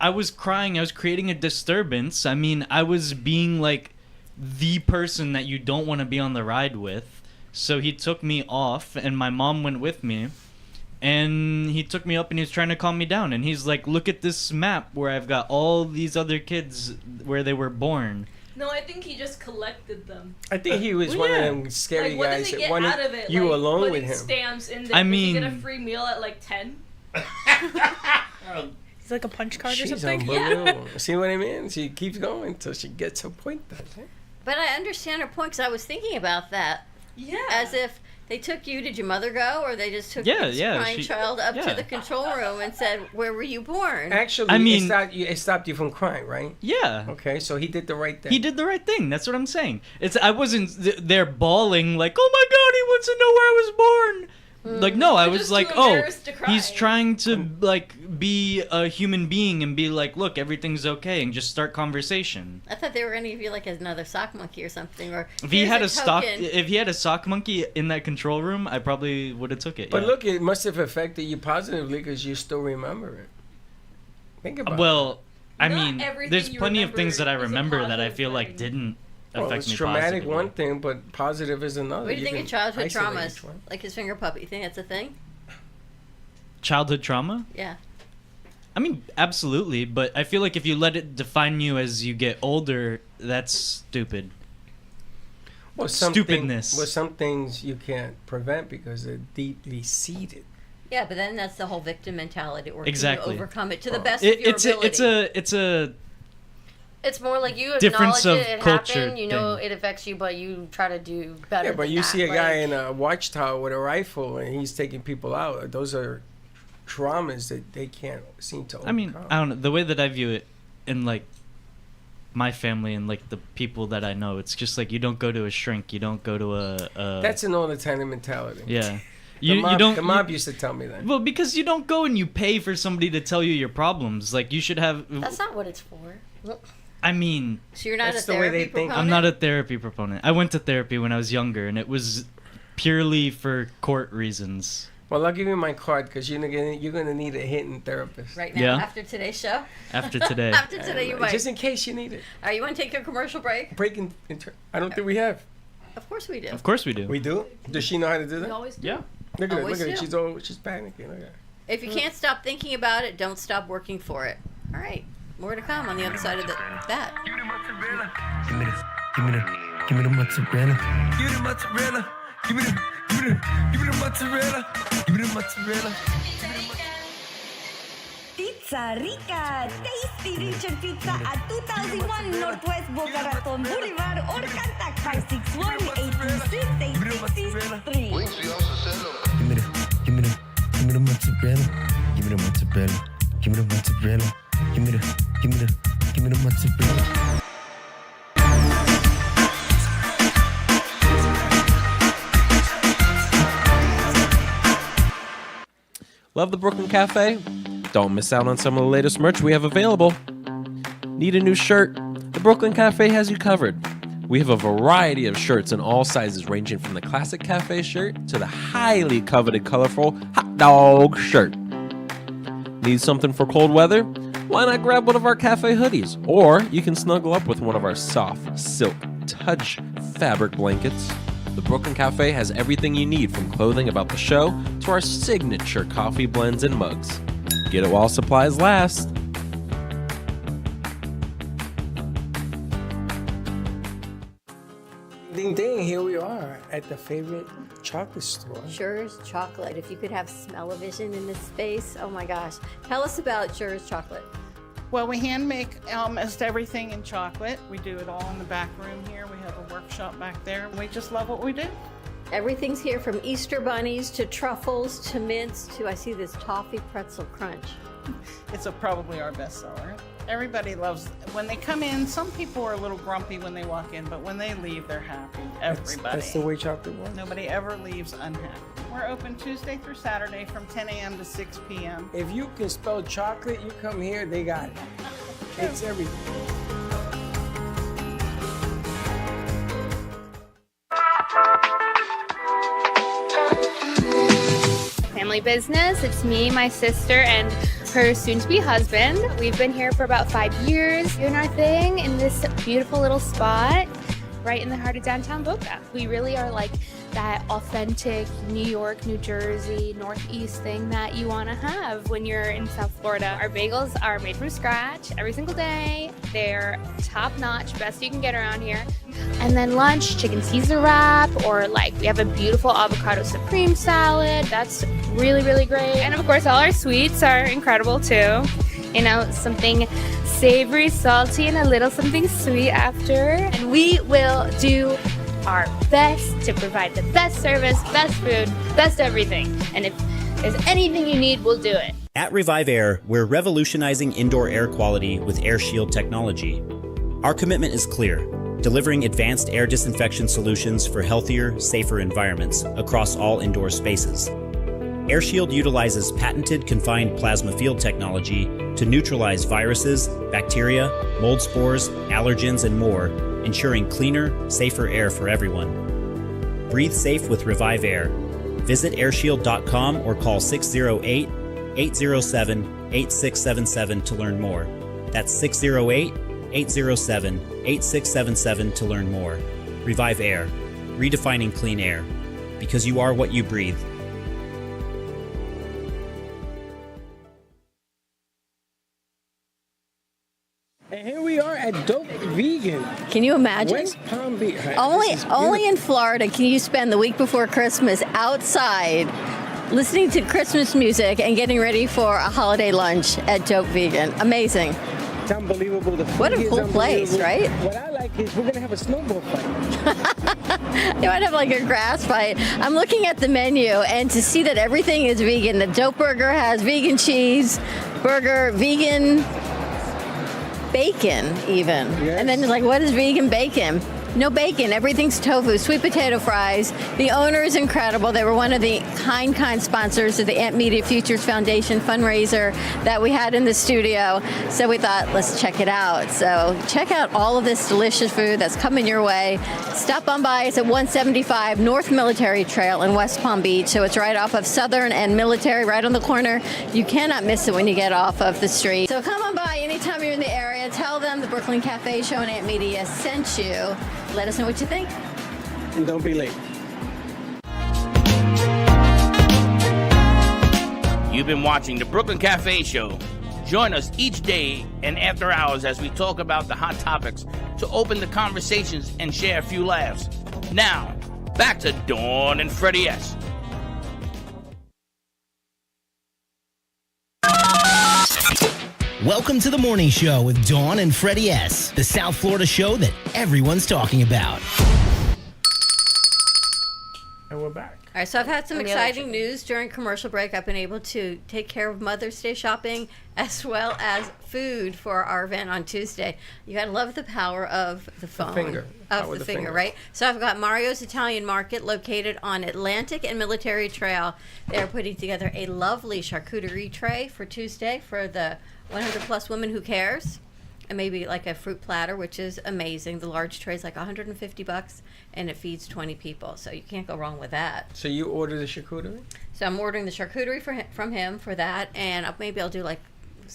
I was crying. I was creating a disturbance. I mean, I was being like the person that you don't want to be on the ride with. So he took me off, and my mom went with me. And he took me up and he was trying to calm me down. And he's like, look at this map where I've got all these other kids where they were born. No, I think he just collected them. I think he was Well, one yeah. of them scary Like, what guys does he that get wanted out of it? you like, alone putting with him. stamps in there. I Does he get a mean- free meal at like 10? It's like a punch card or She's something. unbelievable. See what I mean? She keeps going until she gets her point. That's it. But I understand her point because I was thinking about that. Yeah. As if They took you. Did your mother go, or they just took Yeah, this yeah, crying child up to the control room and said, "Where were you born?" Actually, I mean- it stopped you from crying, right? Yeah. Okay, so he did the right thing. He did the right thing. That's what I'm saying. I wasn't there bawling like, "Oh my God, he wants to know where I was born." Like, no, I You're was just like, too "Oh, embarrassed to cry." he's trying to like be a human being and be like, look, everything's okay, and just start conversation." I thought they were going to give you like another sock monkey or something, or If he here's had a if he had a sock monkey in that control room, I probably would have took it. But yeah. look, it must have affected you positively because you still remember it. Think about it. Well, I Not mean, everything there's you plenty of things that I remember is a remember that I positive feel like thing. didn't Well, affect it's me traumatic positively. one thing, but positive is another. What do you think can of childhood isolate traumas? each one. Like his finger puppet. You think that's a thing? Childhood trauma? Yeah. I mean, absolutely, but I feel like if you let it define you as you get older, that's stupid. Well, Stupidness. Some things you can't prevent because they're deeply seated. Yeah, but then that's the whole victim mentality. Or Exactly. Can you overcome it to the best of your It's ability? it's a It's more like you Difference acknowledge of it culture happened, you know thing. it affects you, but you try to do better. Yeah, but than you that. see a guy Like, in a watchtower with a rifle and he's taking people out. Those are traumas that they can't seem to overcome. I mean, I don't know. The way that I view it in like my family and like the people that I know, it's just like you don't go to a shrink, you don't go to a That's an all the time mentality. yeah. The mob, the mob you- used to tell me that. well, because you don't go and you pay for somebody to tell you your problems. Like you should have. that's not what it's for. I mean, So you're not That's a the way therapy they think. proponent? I'm not a therapy proponent. I went to therapy when I was younger, and it was purely for court reasons. Well, I'll give you my card because you're gonna need a hitting therapist. Right now, Yeah. after today's show? After today. After today, you might. Just in case you need it. All right, you want to take a commercial break? Breaking. I don't think we have. Of course we do. Of course we do. We do. Does she know how to do We that? always do. Yeah. Look at it. Always Look at it. do. She's panicking. Look at her. If you can't stop thinking about it, don't stop working for it. All right, more to come on the other side of that. Give me the mozzarella. Give me the mozzarella. Give me the mozzarella. Give me the mozzarella. Give me the mozzarella. Pizza Rica, tasty Richard Pizza at 2001 Northwest Boca Raton Boulevard or contact 561-826-8663. Give me the mozzarella. Give me the mozzarella. Give me the mozzarella. Give me the mozzarella. Love the Brooklyn Cafe? Don't miss out on some of the latest merch we have available. Need a new shirt? The Brooklyn Cafe has you covered. We have a variety of shirts in all sizes, ranging from the classic cafe shirt to the highly coveted colorful hot dog shirt. Need something for cold weather? Why not grab one of our cafe hoodies? Or you can snuggle up with one of our soft silk touch fabric blankets. The Brooklyn Cafe has everything you need, from clothing about the show to our signature coffee blends and mugs. Get it while supplies last. Ding ding, here we are at the favorite chocolate store. Sure's Chocolate. If you could have smell-o-vision in this space, oh my gosh. Tell us about Sure's Chocolate. Well, we hand make almost everything in chocolate. We do it all in the back room here. We have a workshop back there. We just love what we do. Everything's here from Easter bunnies to truffles to mints to, I see this toffee pretzel crunch. It's probably our best seller. Everybody loves, when they come in, some people are a little grumpy when they walk in, but when they leave, they're happy. Everybody. That's the way chocolate works. Nobody ever leaves unhappy. We're open Tuesday through Saturday from 10 a.m. to 6 p.m. If you can spell chocolate, you come here, they got it. It's everything. Family business. It's me, my sister, and her soon-to-be husband. We've been here for about 5 years doing our thing in this beautiful little spot right in the heart of downtown Boca. We really are like that authentic New York, New Jersey, Northeast thing that you want to have when you're in South Florida. Our bagels are made from scratch every single day. They're top-notch, best you can get around here. And then lunch, chicken Caesar wrap, or like we have a beautiful avocado supreme salad. That's really, really great. And of course, all our sweets are incredible too. You know, something savory, salty, and a little something sweet after. And we will do our best to provide the best service, best food, best everything. And if there's anything you need, we'll do it. At Revive Air, we're revolutionizing indoor air quality with Air Shield technology. Our commitment is clear, delivering advanced air disinfection solutions for healthier, safer environments across all indoor spaces. Air Shield utilizes patented confined plasma field technology to neutralize viruses, bacteria, mold spores, allergens, and more, ensuring cleaner, safer air for everyone. Breathe safe with Revive Air. Visit airshield.com or call 608-807-8677 to learn more. That's 608-807-8677 to learn more. Revive Air, redefining clean air. Because you are what you breathe. And here we are at Dope Vegan. Can you imagine? West Palm Beach. Only in Florida can you spend the week before Christmas outside listening to Christmas music and getting ready for a holiday lunch at Dope Vegan. Amazing. It's unbelievable. What a cool place, right? What I like is we're going to have a snowball fight. You might have like a grass fight. I'm looking at the menu and to see that everything is vegan. The Dope Burger has vegan cheese, burger, vegan bacon even. Yes. And then like, what is vegan bacon? No bacon, everything's tofu, sweet potato fries. The owner is incredible. They were one of the kind sponsors of the Amp Media Futures Foundation fundraiser that we had in the studio. So we thought, let's check it out. So check out all of this delicious food that's coming your way. Stop on by. It's at 175 North Military Trail in West Palm Beach. So it's right off of Southern and Military, right on the corner. You cannot miss it when you get off of the street. So come on by anytime you're in the area. Tell them the Brooklyn Cafe Show and Amp Media sent you. Let us know what you think. And don't be late. You've been watching the Brooklyn Cafe Show. Join us each day and after hours as we talk about the hot topics to open the conversations and share a few laughs. Now, back to Dawn and Freddy S. Welcome to the morning show with Dawn and Freddy S., the South Florida show that everyone's talking about. And we're back. All right, so I've had some exciting news during commercial break. I've been able to take care of Mother's Day shopping as well as food for our event on Tuesday. You gotta love the power of the phone. Finger. Of the finger, right? So I've got Mario's Italian Market located on Atlantic and Military Trail. They're putting together a lovely charcuterie tray for Tuesday for the 100 plus women who cares. And maybe like a fruit platter, which is amazing. The large tray is like $150 and it feeds 20 people. So you can't go wrong with that. So you order the charcuterie? So I'm ordering the charcuterie from him for that. And maybe I'll do like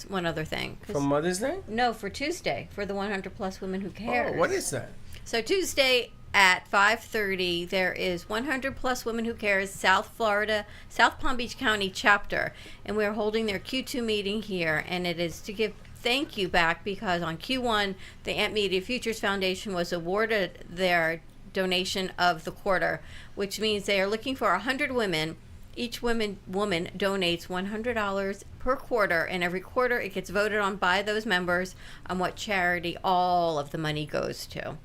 one other thing. For Mother's Day? No, for Tuesday, for the 100 plus women who cares. Oh, what is that? So Tuesday at 5:30, there is 100 plus women who cares South Florida, South Palm Beach County chapter. And we're holding their Q2 meeting here. And it is to give thank you back because on Q1, the Amp Media Futures Foundation was awarded their donation of the quarter, which means they are looking for 100 women. Each woman donates $100 per quarter, and every quarter it gets voted on by those members on what charity all of the money goes to.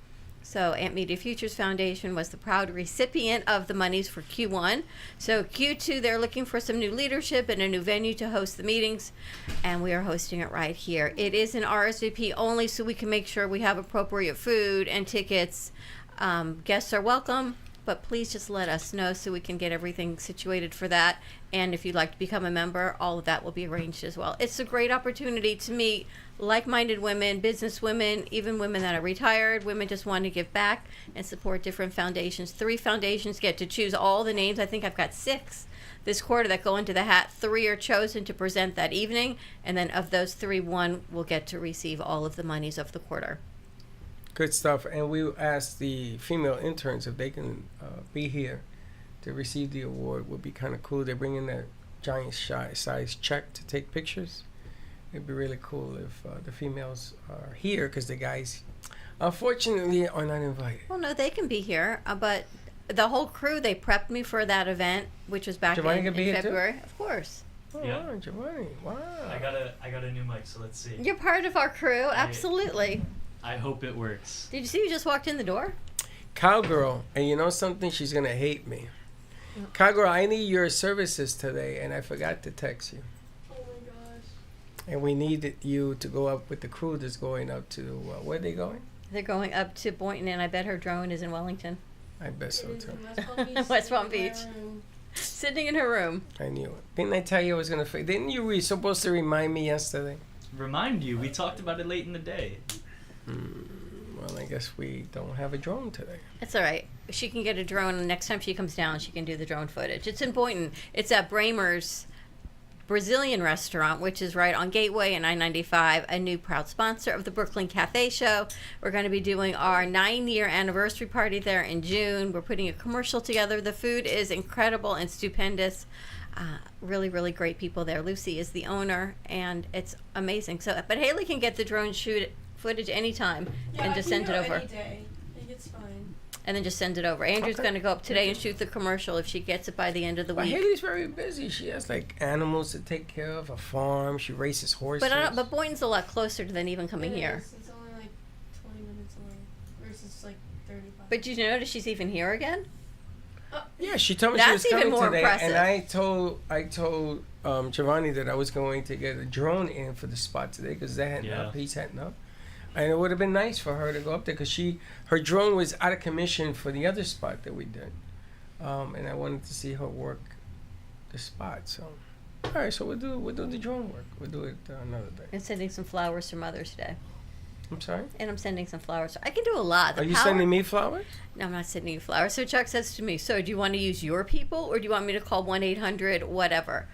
So Amp Media Futures Foundation was the proud recipient of the monies for Q1. So Q2, they're looking for some new leadership and a new venue to host the meetings, and we are hosting it right here. It is an RSVP only, so we can make sure we have appropriate food and tickets. Guests are welcome, but please just let us know so we can get everything situated for that. And if you'd like to become a member, all of that will be arranged as well. It's a great opportunity to meet like-minded women, business women, even women that are retired, women just want to give back and support different foundations. 3 foundations get to choose all the names. I think I've got 6 this quarter that go into the hat. 3 are chosen to present that evening, and then of those 3, 1 will get to receive all of the monies of the quarter. Good stuff. And we asked the female interns if they can be here to receive the award. Would be kind of cool. They're bringing that giant size check to take pictures. It'd be really cool if the females are here because the guys, unfortunately, are not invited. Well, no, they can be here, but the whole crew, they prepped me for that event, which was back in February. Of course. Oh, Yeah. wow, Giovanni. Wow. I got a new mic, so let's see. You're part of our crew, absolutely. I hope it works. Did you see you just walked in the door? Cowgirl, and you know something? She's gonna hate me. Cowgirl, I need your services today, and I forgot to text you. Oh my gosh. And we need you to go up with the crew that's going up to, where are they going? They're going up to Boynton, and I bet her drone is in Wellington. I bet so too. West Palm Beach. Sitting in her room. I knew it. Didn't I tell you I was gonna? Didn't you were supposed to remind me yesterday? Remind you, we talked about it late in the day. Well, I guess we don't have a drone today. It's all right. She can get a drone, and next time she comes down, she can do the drone footage. It's in Boynton. It's at Bramer's Brazilian restaurant, which is right on Gateway and I-95, a new proud sponsor of the Brooklyn Cafe Show. We're going to be doing our 9-year anniversary party there in June. We're putting a commercial together. The food is incredible and stupendous. Really, really great people there. Lucy is the owner, and it's amazing. So, but Haley can get the drone footage anytime and just send it over. Any day. I think it's fine. And then just send it over. Andrew's going to go up today and shoot the commercial if she gets it by the end of the But week. Haley's very busy. She has like animals to take care of, a farm. She races horses. But Boynton's a lot closer than even coming here. It's only like 20 minutes away versus like 35. But did you notice she's even here again? Yeah, she told me That's she was even coming more today, impressive. and I told Giovanni that I was going to get a drone in for the spot today because they hadn't up, he's hadn't up, and it would have been nice for her to go up there because her drone was out of commission for the other spot that we did, and I wanted to see her work the spot. So, all right, so we'll do the drone work. We'll do it another day. And sending some flowers for Mother's Day. I'm sorry? And I'm sending some flowers. I can do a lot. Are you sending me flowers? No, I'm not sending you flowers. So Chuck says to me, so do you want to use your people or do you want me to call 1-800 whatever?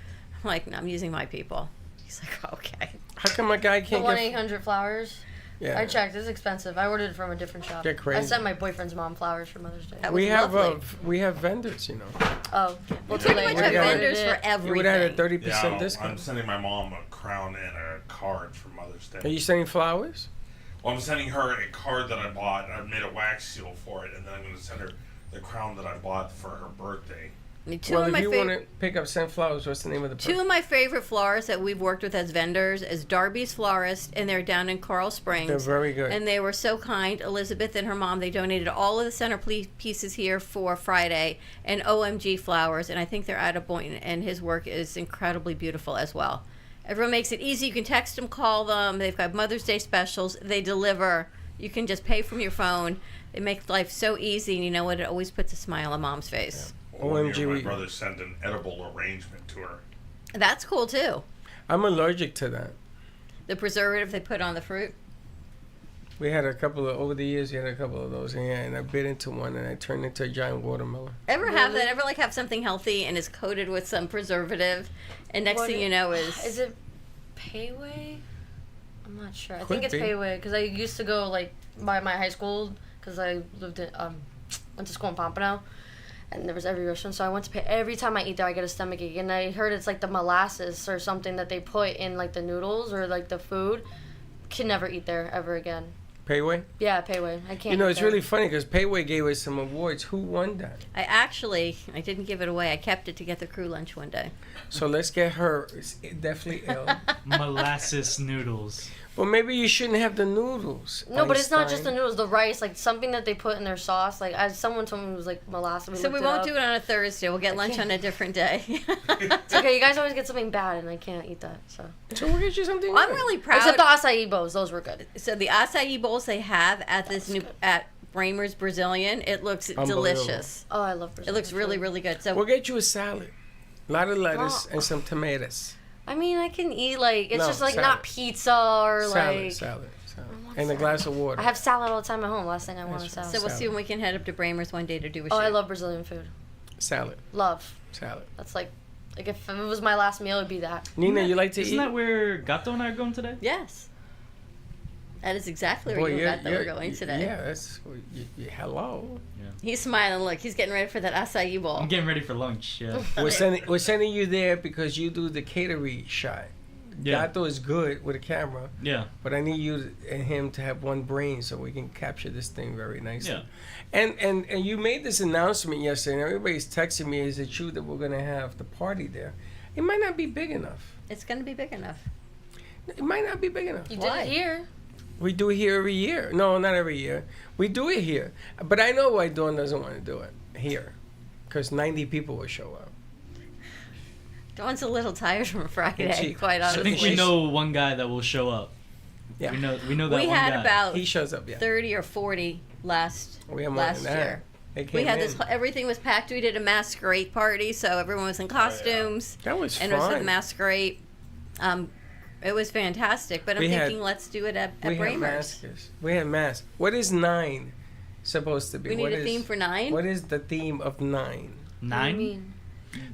I'm like, no, I'm using my people. He's like, okay. How come my guy The can't get... 1-800 flowers. Yeah. I checked. It's expensive. I ordered it from a different shop. They're crazy. I sent my boyfriend's mom flowers for Mother's Day. We have vendors, you know. Oh, well, too Pretty late. much have vendors for You everything. would have had a 30% Yeah, discount. I'm sending my mom a crown and a card for Mother's Day. Are you sending flowers? Well, I'm sending her a card that I bought. I made a wax seal for it, and then I'm going to send her the crown that I bought for her birthday. Two of if my you favorite- want to pick up send flowers, what's the name of the Two of my favorite florists that we've worked with as vendors is Darby's Florist, and they're down in Coral Springs. They're very good. And they were so kind. Elizabeth and her mom, they donated all of the center pieces here for Friday, and OMG Flowers, and I think they're out of Boynton, and his work is incredibly beautiful as well. Everyone makes it easy. You can text them, call them. They've got Mother's Day specials. They deliver. You can just pay from your phone. They make life so easy, and you know what? It always puts a smile on Mom's face. One year, my brother sent an edible arrangement to her. That's cool, too. I'm allergic to that. The preservative they put on the fruit. We had a couple of, over the years, we had a couple of those, and I bit into one, and I turned into a giant watermelon. Ever have that? Ever have something healthy and is coated with some preservative, and next thing you know is it Payway? I'm not sure. I Could think it's be. Payway because I used to go by my high school because I lived in went to school in Pompano, and there was every restaurant. So I went to pay every time I eat there, I get a stomach ache, and I heard it's like the molasses or something that they put in like the noodles or like the food. Can never eat there ever again. Payway? Yeah, Payway. I can't. You know, eat it's there. really funny because Payway gave us some awards. Who won that? I didn't give it away. I kept it to get the crew lunch one day. So let's get her. It's definitely ill. Molasses noodles. Well, maybe you shouldn't have the noodles. No, but it's not just the Einstein. noodles. The rice, like something that they put in their sauce. Like as someone told me, it was like molasses. So we won't do it on a Thursday. We'll get lunch on a different day. It's okay. You guys always get something bad, and I can't eat that. So we'll get you something. I'm really proud. Except the acai bowls; those were good. So the acai bowls they have at this new at Bramer's Brazilian, it looks delicious. Oh, I love It Brazilian looks really, food. really good. So We'll get you a salad. A lot of lettuce and some tomatoes. I mean, I can eat like it's No, just like salad. not pizza or like. Salad. And a glass of water. I have salad all the time at home. Last thing I want is salad. So we'll see when we can head up to Bramer's one day to do a shoot. Oh, I love Brazilian food. Salad. Love. Salad. That's like if it was my last meal, it'd be that. Nina, you like to Isn't eat? that where Gato and I are going today? Yes. That is exactly where Boy, you you're- got that we're going today. Yeah, that's hello. He's smiling. Look, he's getting ready for that acai bowl. I'm getting ready for lunch. Yeah. We're sending you there because you do the catering shot. Yeah. Gato is good with a camera. Yeah. But I need you and him to have one brain so we can capture this thing very nicely. Yeah. And you made this announcement yesterday, and everybody's texting me, is it true that we're going to have the party there? It might not be big enough. It's going to be big enough. It might not be big enough. You did it here. We do it here every year. No, not every year. We do it here. But I know why Dawn doesn't want to do it here. Because 90 people will show up. Dawn's a little tired from Friday, quite I honestly. think we know one guy that will show up. Yeah. We know that We one had guy. about He shows up, yeah. 30 or 40 last We have more last than that. year. They We came had in. this. Everything was packed. We did a masquerade party, so everyone was in costumes. That was and it was fun. a masquerade. It was fantastic. But I'm We had- thinking, let's do it at We had Bramers. masks. We had masks. What is 9 supposed to be? We need What a is- theme for 9? What is the theme of 9? 9?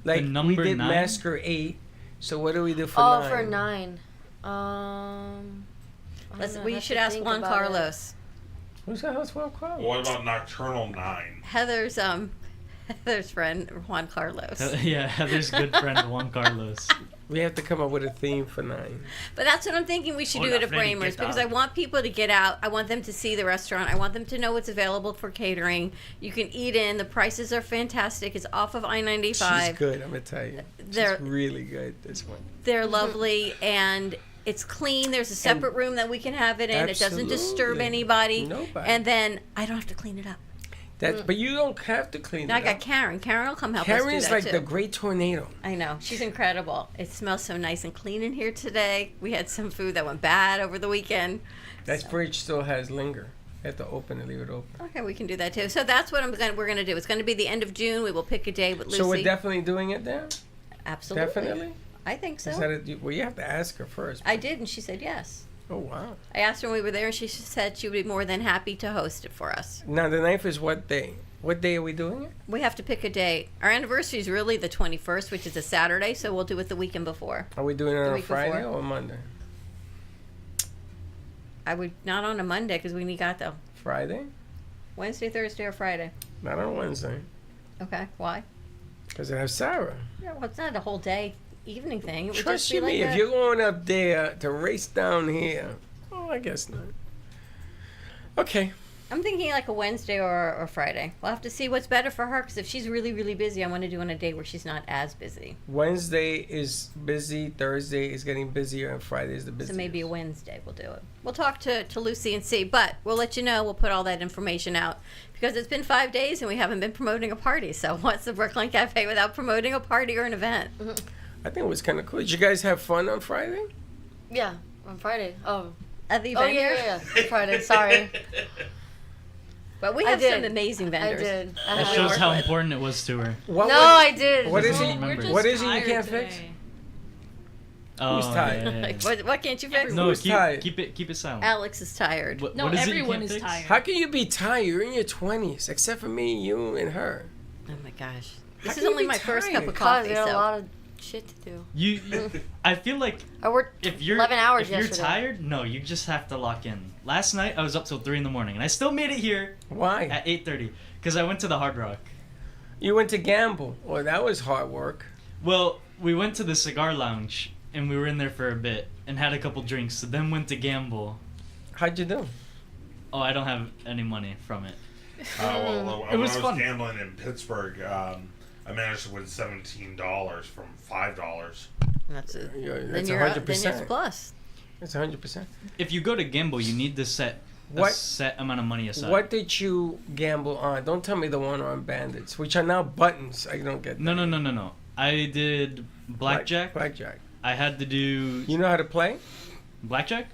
Like, number we did 9? masquerade. So what do we do for 9? For 9. We should ask Juan Carlos. Who's that? What's Juan Carlos? What about Nocturnal 9? Heather's friend Juan Carlos. Yeah, Heather's good friend Juan Carlos. We have to come up with a theme for 9. But that's what I'm thinking we should do Hola, it at Freddy, Bramers ¿qué because tal? I want people to get out. I want them to see the restaurant. I want them to know what's available for catering. You can eat in. The prices are fantastic. It's off of I-95. She's good, I'm going to tell you. They're- She's really good, this one. They're lovely and it's clean. There's a separate room that we can have it in. It doesn't disturb Absolutely. anybody. Nobody. And then I don't have to clean it up. But you don't have to clean Now I it got up. Karen. Karen will come help us do Karen's that like too. the great tornado. I know. She's incredible. It smells so nice and clean in here today. We had some food that went bad over the weekend. That fridge still has linger. You have to open it, leave it open. Okay, we can do that too. So that's what we're going to do. It's going to be the end of June. We will pick a day with Lucy. So we're definitely doing it there? Absolutely. Definitely? I think so. Is that well, you have to ask her first. I did, and she said yes. Oh, wow. I asked her when we were there, and she said she would be more than happy to host it for us. Now, the 9th is what day? What day are we doing it? We have to pick a date. Our anniversary is really the 21st, which is a Saturday, so we'll do it the weekend before. Are we doing it The on a week Friday before. or a Monday? I would not on a Monday because we got the Friday? Wednesday, Thursday, or Friday. Not on Wednesday. Okay, why? Because I have Sarah. Yeah, well, it's not a whole day evening thing. It would Trust just be you like me, if a- you're going up there to race down here, I guess not. Okay. I'm thinking like a Wednesday or Friday. We'll have to see what's better for her because if she's really, really busy, I want to do on a day where she's not as busy. Wednesday is busy, Thursday is getting busier, and Friday is the So busiest. maybe a Wednesday we'll do it. We'll talk to Lucy and see, but we'll let you know. We'll put all that information out because it's been 5 days and we haven't been promoting a party. So what's the Brooklyn Cafe without promoting a party or an event? I think it was kind of cool. Did you guys have fun on Friday? Yeah, on Friday. Oh. At the Oh, event yeah, here? yeah. Friday, sorry. But we I have did. some amazing vendors. I did. I That had shows to how work with. important it was to her. What No, was- I did. What is Doesn't it? remember. What is it you can't fix? Oh, Who's tired? yeah, yeah, yeah. Like, what can't you fix? No, Who's tired? keep it silent. Alex is tired. What, No, what is it you everyone can't is fix? tired. How can you be tired? You're in your 20s, except for me, you, and her. Oh my gosh. How This can is you only be my first cup tired? of Because coffee. there are a So. lot of shit to do. You I feel like I worked if you're 11 hours if you're yesterday. tired, no, you just have to lock in. Last night I was up till 3 in the morning, and I still made it here. Why? At 8:30, because I went to the Hard Rock. You went to gamble. Well, that was hard work. Well, we went to the cigar lounge, and we were in there for a bit and had a couple drinks. So then went to gamble. How'd you do? Oh, I don't have any money from it. Well, It was when I fun. was gambling in Pittsburgh, I managed to win $17 from $5. That's it. That's Then you're up, then 100%. it's plus. That's 100%. If you go to gamble, you need to set a What- set amount of money aside. What did you gamble on? Don't tell me the one-armed bandits, which are now buttons. I don't get that. No. I did blackjack. Blackjack. I had to do You know how to play? blackjack.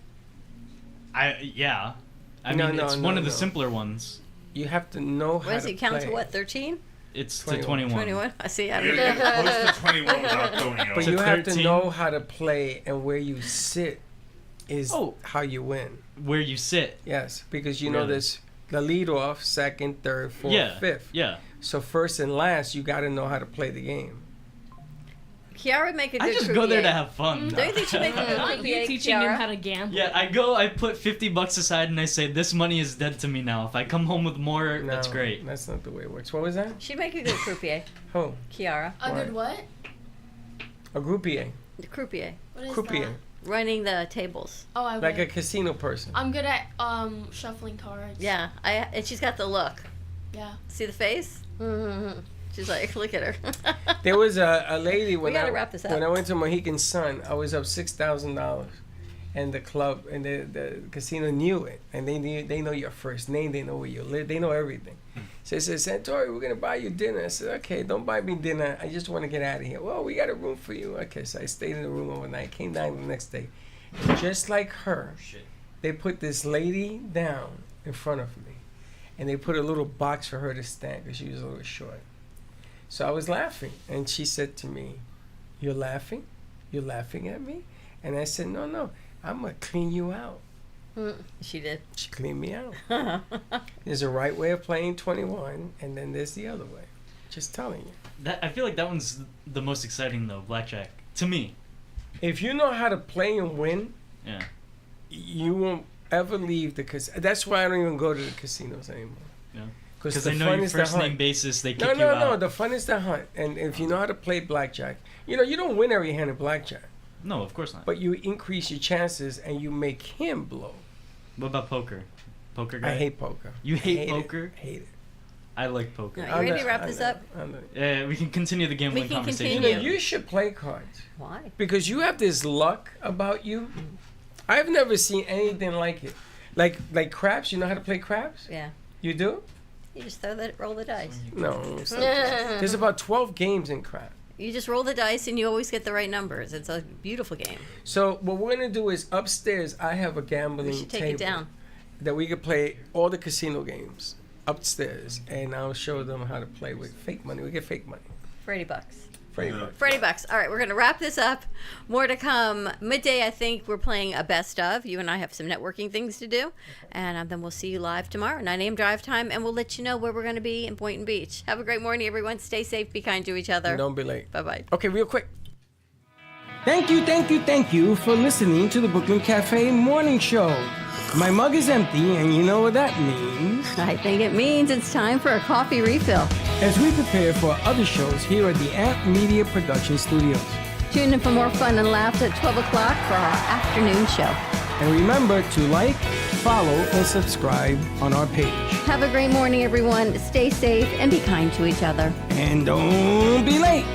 Yeah. I No, mean, no, it's no, one of the no. simpler ones. You have to know how What does to it count play. to what, 13? It's 21. to 21. 21? I see. I You're don't know. close to 21 without going over. But To you have to 13. know how to play, and where you sit is Oh. how you win. Where you sit. Yes, because you know Really? this: the lead off, second, third, fourth, Yeah. fifth. Yeah. So first and last, you got to know how to play the game. Kiara would make a good I just go there to croupier. have fun. Don't you think she'd make a good Not croupier, you teaching him Kiara? how to gamble. Yeah, I put $50 aside and I say, this money is dead to me now. If I come home with more, No, that's great. That's not the way it works. What was that? She'd make a good croupier. Who? Kiara. A good what? A groupier. The croupier. What is Croupier. that? Running the tables. Oh, I Like a would. casino person. I'm good at shuffling cards. Yeah, and she's got the look. Yeah. See the face? Mm-hmm. She's like, look at her. There was a lady when gotta I wrap this up. when I went to Mohegan Sun, I was up $6,000, and the club and the casino knew it, and they know your first name, they know where you live, they know everything. So they said, Santori, we're gonna buy you dinner. I said, okay, don't buy me dinner. I just want to get out of here. Well, we got a room for you. Okay, so I stayed in the room overnight. Came down the next day, just like her. They put this lady down in front of me, and they put a little box for her to stand because she was a little short. So I was laughing, and she said to me, "You're laughing? You're laughing at me?" And I said, "No, I'm gonna clean you out." She did. She cleaned me out. There's a right way of playing 21, and then there's the other way. Just telling you. I feel like that one's the most exciting though, blackjack to me. If you know how to play and win, yeah, you won't ever leave the casino. That's why I don't even go to the casinos anymore. Yeah. Because they know your first name basis, they kick you out. No, the fun is the hunt. And if you know how to play blackjack, you don't win every hand in blackjack. No, of course not. But you increase your chances and you make him blow. What about poker? Poker guy? I hate poker. You hate poker? I hate it. I like poker. Are you ready to wrap this up? Yeah, we can continue the gambling conversation. You should play cards. Why? Because you have this luck about you. I've never seen anything like it. Like craps. You know how to play craps? Yeah. You do? You just roll the dice. No. There's about 12 games in crap. You just roll the dice and you always get the right numbers. It's a beautiful game. So what we're gonna do is upstairs. I have a gambling We should take table it down. that we could play all the casino games upstairs, and I'll show them how to play with fake money. We get fake money. Freddy bucks. Freddy bucks. All right, we're going to wrap this up. More to come. Midday, I think we're playing a best of. You and I have some networking things to do. And then we'll see you live tomorrow, 9 a.m. drive time, and we'll let you know where we're going to be in Boynton Beach. Have a great morning, everyone. Stay safe. Be kind to each other. And don't be late. Bye-bye. Okay, real quick. Thank you for listening to the Brooklyn Cafe Morning Show. My mug is empty, and you know what that means. I think it means it's time for a coffee refill. As we prepare for other shows here at the Amp Media Production Studios. Tune in for more fun and laughs at 12 o'clock for our afternoon show. And remember to like, follow, and subscribe on our page. Have a great morning, everyone. Stay safe and be kind to each other. And don't be late.